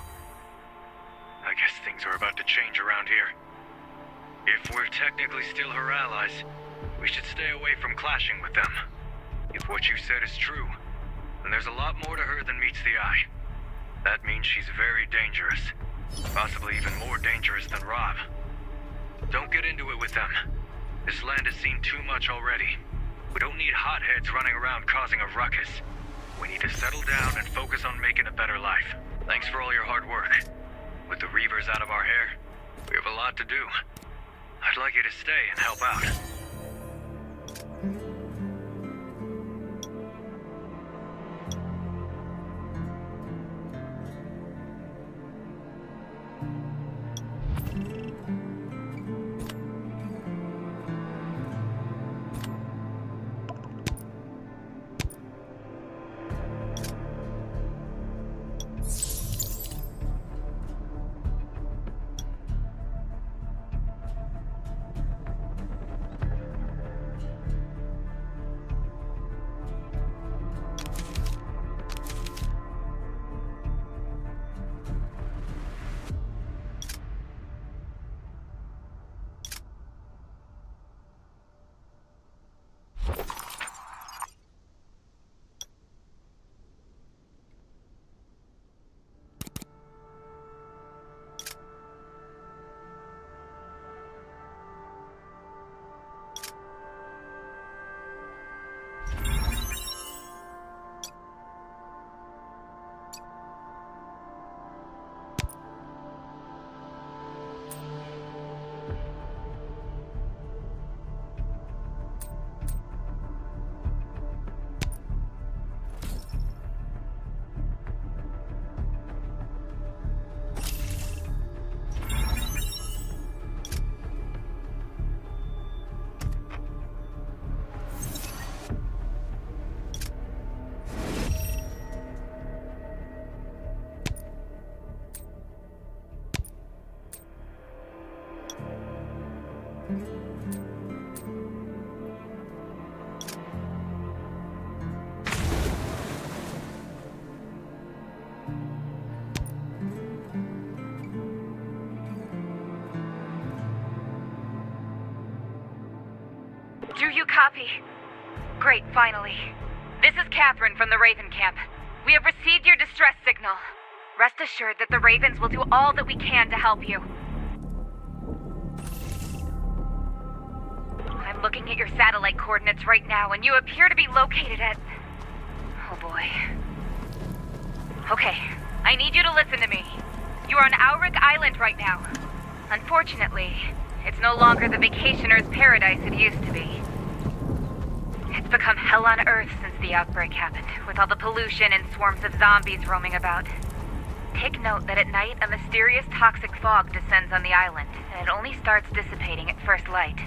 I guess things are about to change around here. If we're technically still her allies, we should stay away from clashing with them. If what you said is true, then there's a lot more to her than meets the eye. That means she's very dangerous. Possibly even more dangerous than Rob. Don't get into it with them. This land has seen too much already. We don't need hotheads running around causing a ruckus. We need to settle down and focus on making a better life. Thanks for all your hard work. With the Reavers out of our hair, we have a lot to do. I'd like you to stay and help out. Do you copy? Great, finally. This is Catherine from the Raven Camp. We have received your distress signal. Rest assured that the Ravens will do all that we can to help you. I'm looking at your satellite coordinates right now, and you appear to be located at... Oh boy. Okay, I need you to listen to me. You are on Auric Island right now. Unfortunately, it's no longer the vacationer's paradise it used to be. It's become hell on Earth since the outbreak happened, with all the pollution and swarms of zombies roaming about. Take note that at night, a mysterious toxic fog descends on the island, and it only starts dissipating at first light.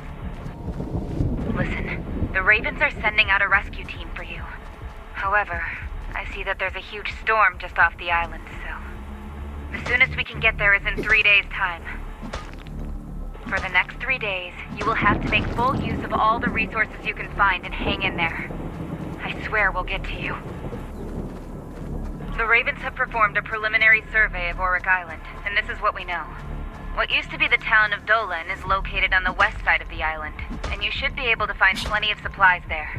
Listen, the Ravens are sending out a rescue team for you. However, I see that there's a huge storm just off the island, so... The soonest we can get there is in 3 days' time. For the next 3 days, you will have to make full use of all the resources you can find and hang in there. I swear we'll get to you. The Ravens have performed a preliminary survey of Auric Island, and this is what we know. What used to be the town of Dolan is located on the west side of the island, and you should be able to find plenty of supplies there.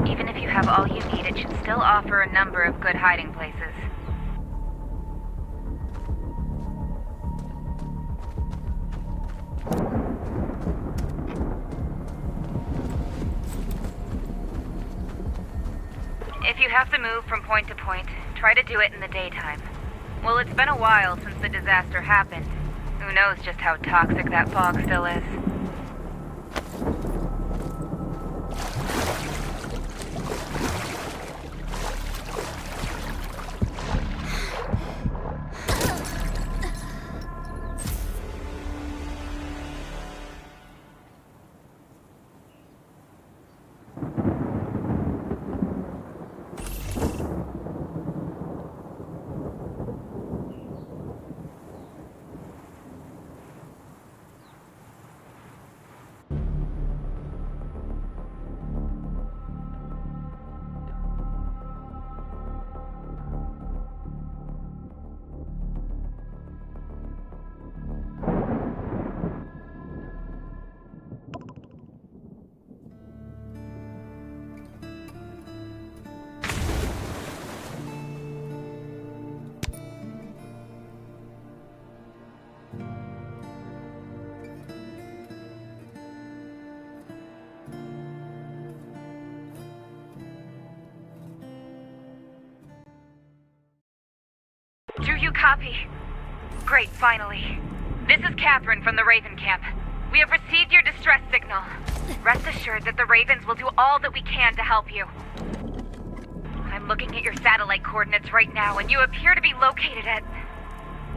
Even if you have all you need, it should still offer a number of good hiding places. If you have to move from point to point, try to do it in the daytime. Well, it's been a while since the disaster happened. Who knows just how toxic that fog still is. Do you copy? Great, finally. This is Catherine from the Raven Camp. We have received your distress signal. Rest assured that the Ravens will do all that we can to help you. I'm looking at your satellite coordinates right now, and you appear to be located at...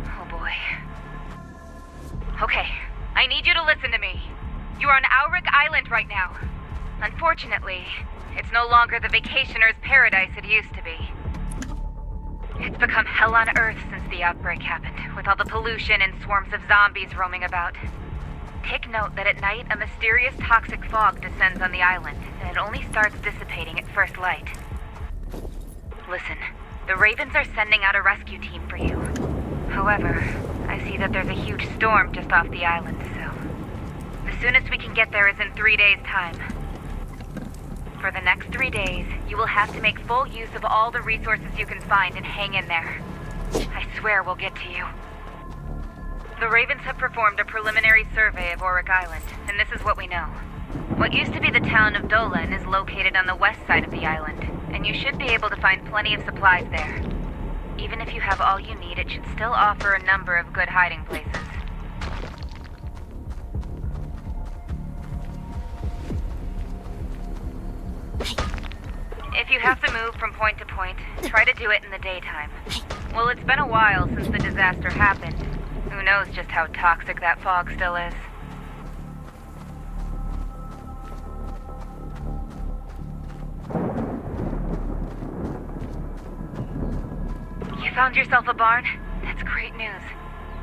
Oh boy. Okay, I need you to listen to me. You are on Auric Island right now. Unfortunately, it's no longer the vacationer's paradise it used to be. It's become hell on Earth since the outbreak happened, with all the pollution and swarms of zombies roaming about. Take note that at night, a mysterious toxic fog descends on the island, and it only starts dissipating at first light. Listen, the Ravens are sending out a rescue team for you. However, I see that there's a huge storm just off the island, so... The soonest we can get there is in 3 days' time. For the next 3 days, you will have to make full use of all the resources you can find and hang in there. I swear we'll get to you. The Ravens have performed a preliminary survey of Auric Island, and this is what we know. What used to be the town of Dolan is located on the west side of the island, and you should be able to find plenty of supplies there. Even if you have all you need, it should still offer a number of good hiding places. If you have to move from point to point, try to do it in the daytime. Well, it's been a while since the disaster happened. Who knows just how toxic that fog still is. You found yourself a barn? That's great news.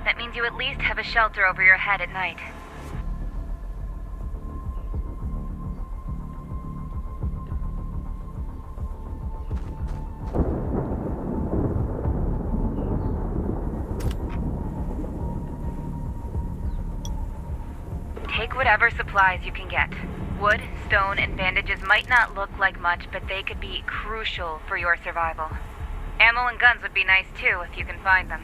That means you at least have a shelter over your head at night. Take whatever supplies you can get. Wood, stone, and bandages might not look like much, but they could be crucial for your survival. Ammo and guns would be nice too, if you can find them.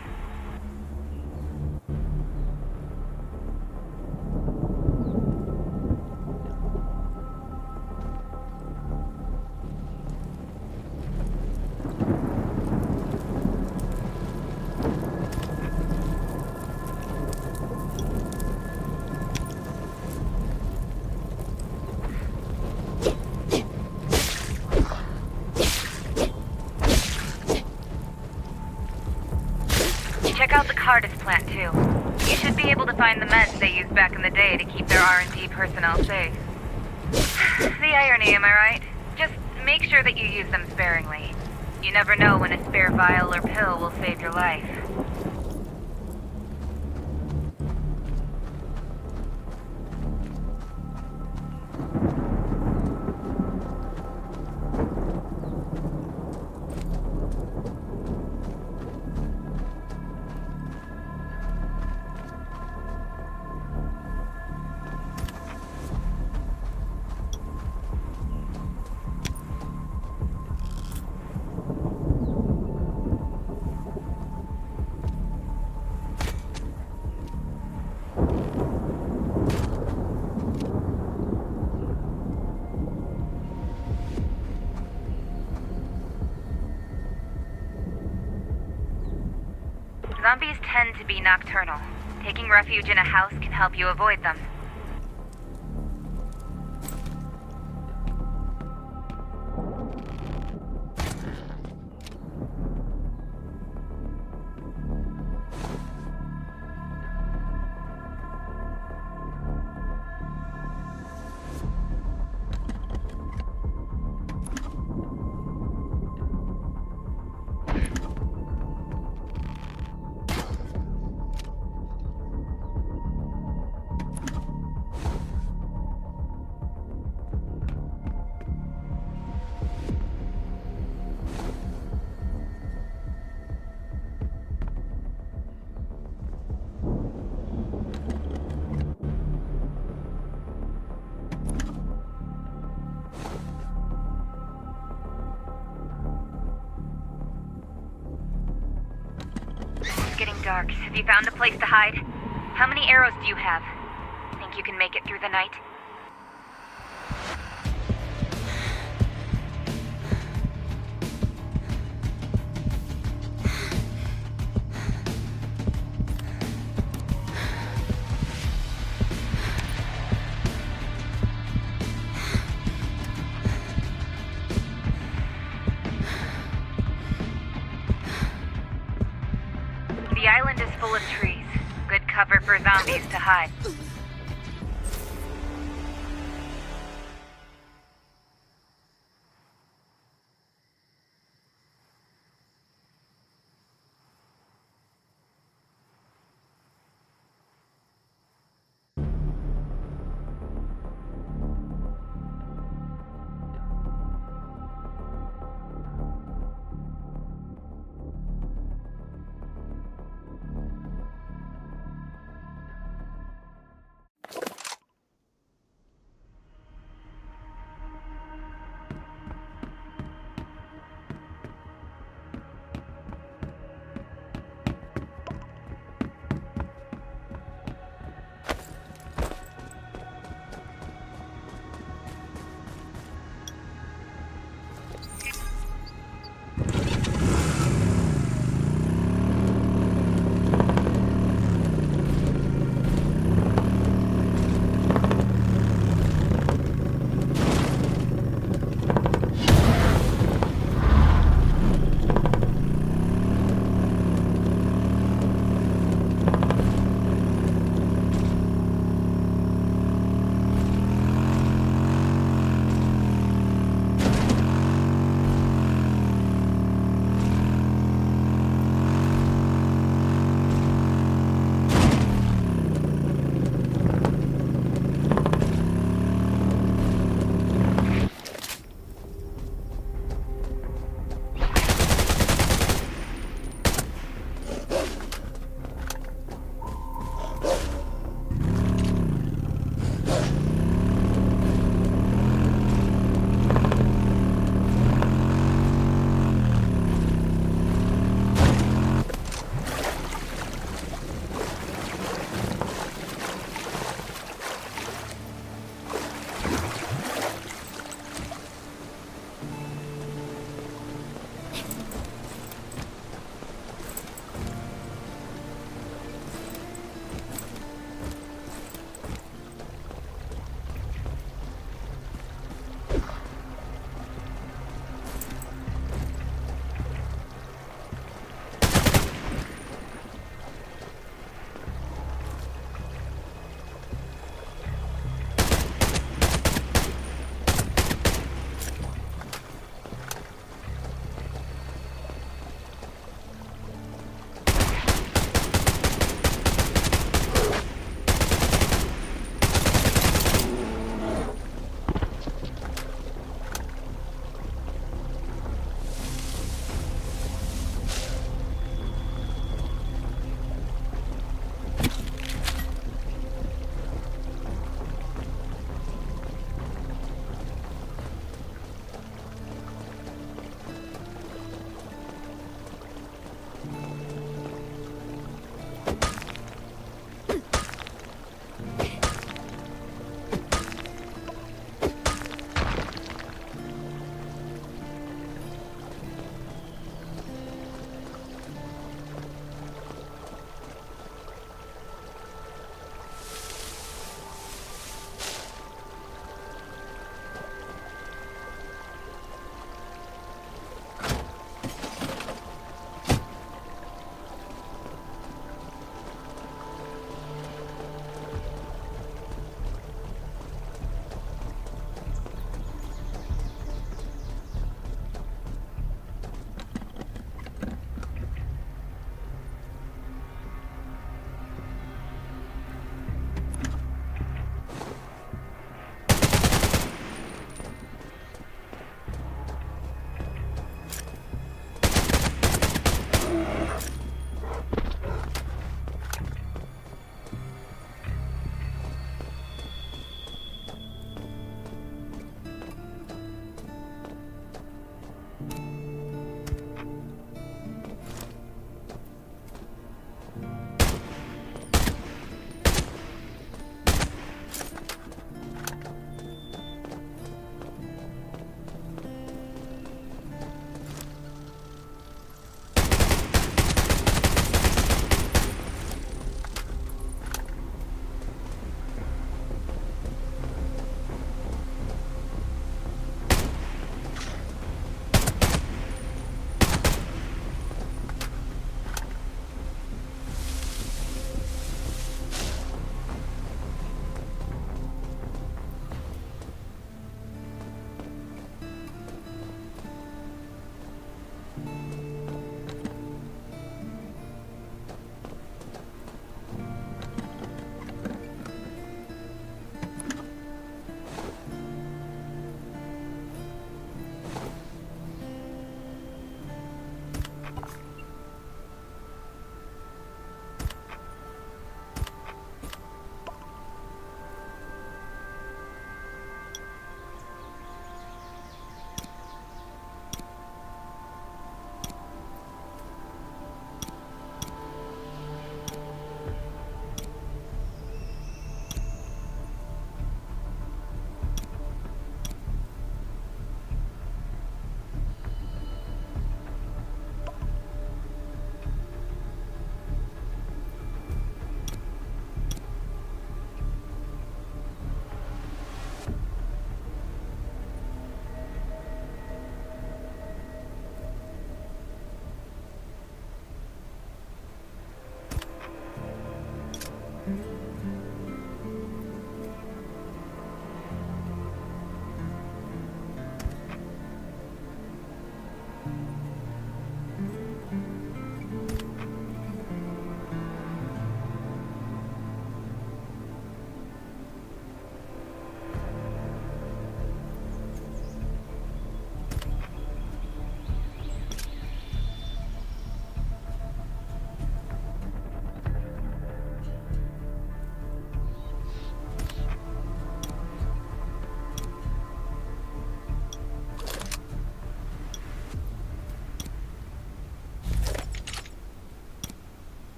Check out the Cardis plant, too. You should be able to find the meds they used back in the day to keep their R&D personnel safe. The irony, am I right? Just make sure that you use them sparingly. You never know when a spare vial or pill will save your life. Zombies tend to be nocturnal. Taking refuge in a house can help you avoid them. Getting dark. Have you found a place to hide? How many arrows do you have? Think you can make it through the night? The island is full of trees. Good cover for zombies to hide.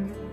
Bye.